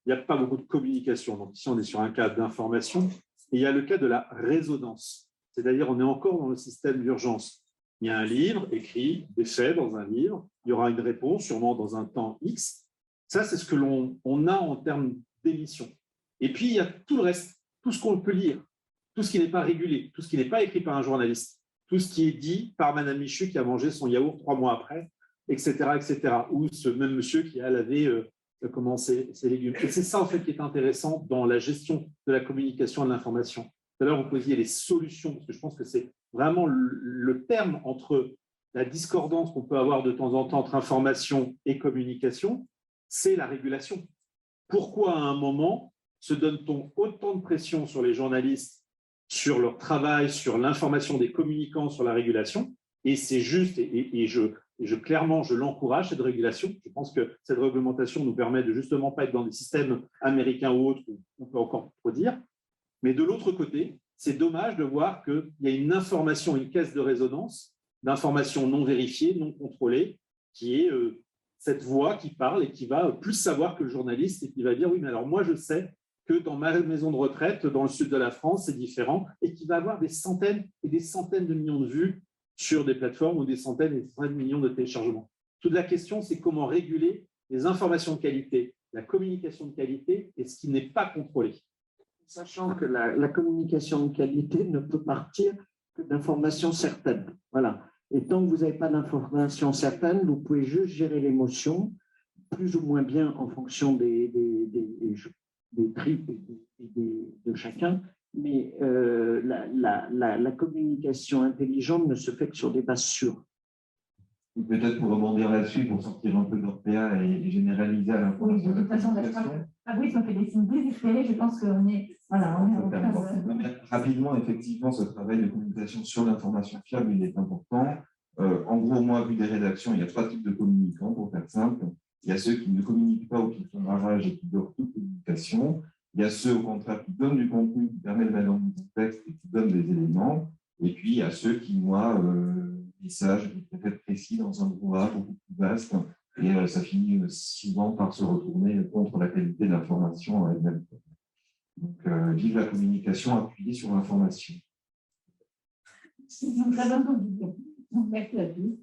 Il n'y a pas beaucoup de communication. Donc ici, on est sur un cas d'information. Et il y a le cas de la résonance. C'est-à-dire, on est encore dans le système d'urgence. Il y a un livre écrit, des faits dans un livre. Il y aura une réponse, sûrement dans un temps X. Ça, c'est ce que l'on a en termes d'émission. Et puis, il y a tout le reste, tout ce qu'on peut lire, tout ce qui n'est pas régulé, tout ce qui n'est pas écrit par un journaliste, tout ce qui est dit par Madame Michu qui a mangé son yaourt 3 mois après, etc., etc. Ou ce même monsieur qui a lavé ses légumes. Et c'est ça, en fait, qui est intéressant dans la gestion de la communication et de l'information. Tout à l'heure, vous posiez les solutions, parce que je pense que c'est vraiment le terme entre la discordance qu'on peut avoir de temps en temps entre information et communication, c'est la régulation. Pourquoi, à un moment, se donne-t-on autant de pression sur les journalistes, sur leur travail, sur l'information des communicants, sur la régulation? Et c'est juste, clairement, je l'encourage, cette régulation. Je pense que cette réglementation nous permet de justement pas être dans des systèmes américains ou autres, où on peut encore trop dire. Mais de l'autre côté, c'est dommage de voir qu'il y a une information, une caisse de résonance d'informations non vérifiées, non contrôlées, qui est cette voix qui parle et qui va plus savoir que le journaliste et qui va dire « oui, mais alors moi, je sais que dans ma maison de retraite, dans le sud de la France, c'est différent » et qui va avoir des centaines et des centaines de millions de vues sur des plateformes ou des centaines et des centaines de millions de téléchargements. Toute la question, c'est comment réguler les informations de qualité, la communication de qualité et ce qui n'est pas contrôlé. Sachant que la communication de qualité ne peut partir que d'informations certaines. Voilà. Et tant que vous n'avez pas d'informations certaines, vous pouvez juste gérer l'émotion, plus ou moins bien en fonction des tripes de chacun. Mais la communication intelligente ne se fait que sur des bases sûres. Peut-être pour rebondir là-dessus, pour sortir un peu d'Orpea et généraliser à l'information. Oui, de toute façon, Fabrice m'a fait des signes désespérés. Je pense qu'on est. Voilà, on est en phase. Rapidement, effectivement, ce travail de communication sur l'information fiable, il est important. En gros, moi, vu des rédactions, il y a 3 types de communicants, pour faire simple. Il y a ceux qui ne communiquent pas ou qui font barrage et qui bloquent toute communication. Il y a ceux, au contraire, qui donnent du contenu, qui permettent de mettre dans le contexte et qui donnent des éléments. Et puis, il y a ceux qui, moi, messages peut-être précis dans un brouhaha beaucoup plus vaste. Et ça finit souvent par se retourner contre la qualité de l'information elle-même. Donc, vive la communication appuyée sur l'information. C'est une très bonne conclusion. Merci à tous.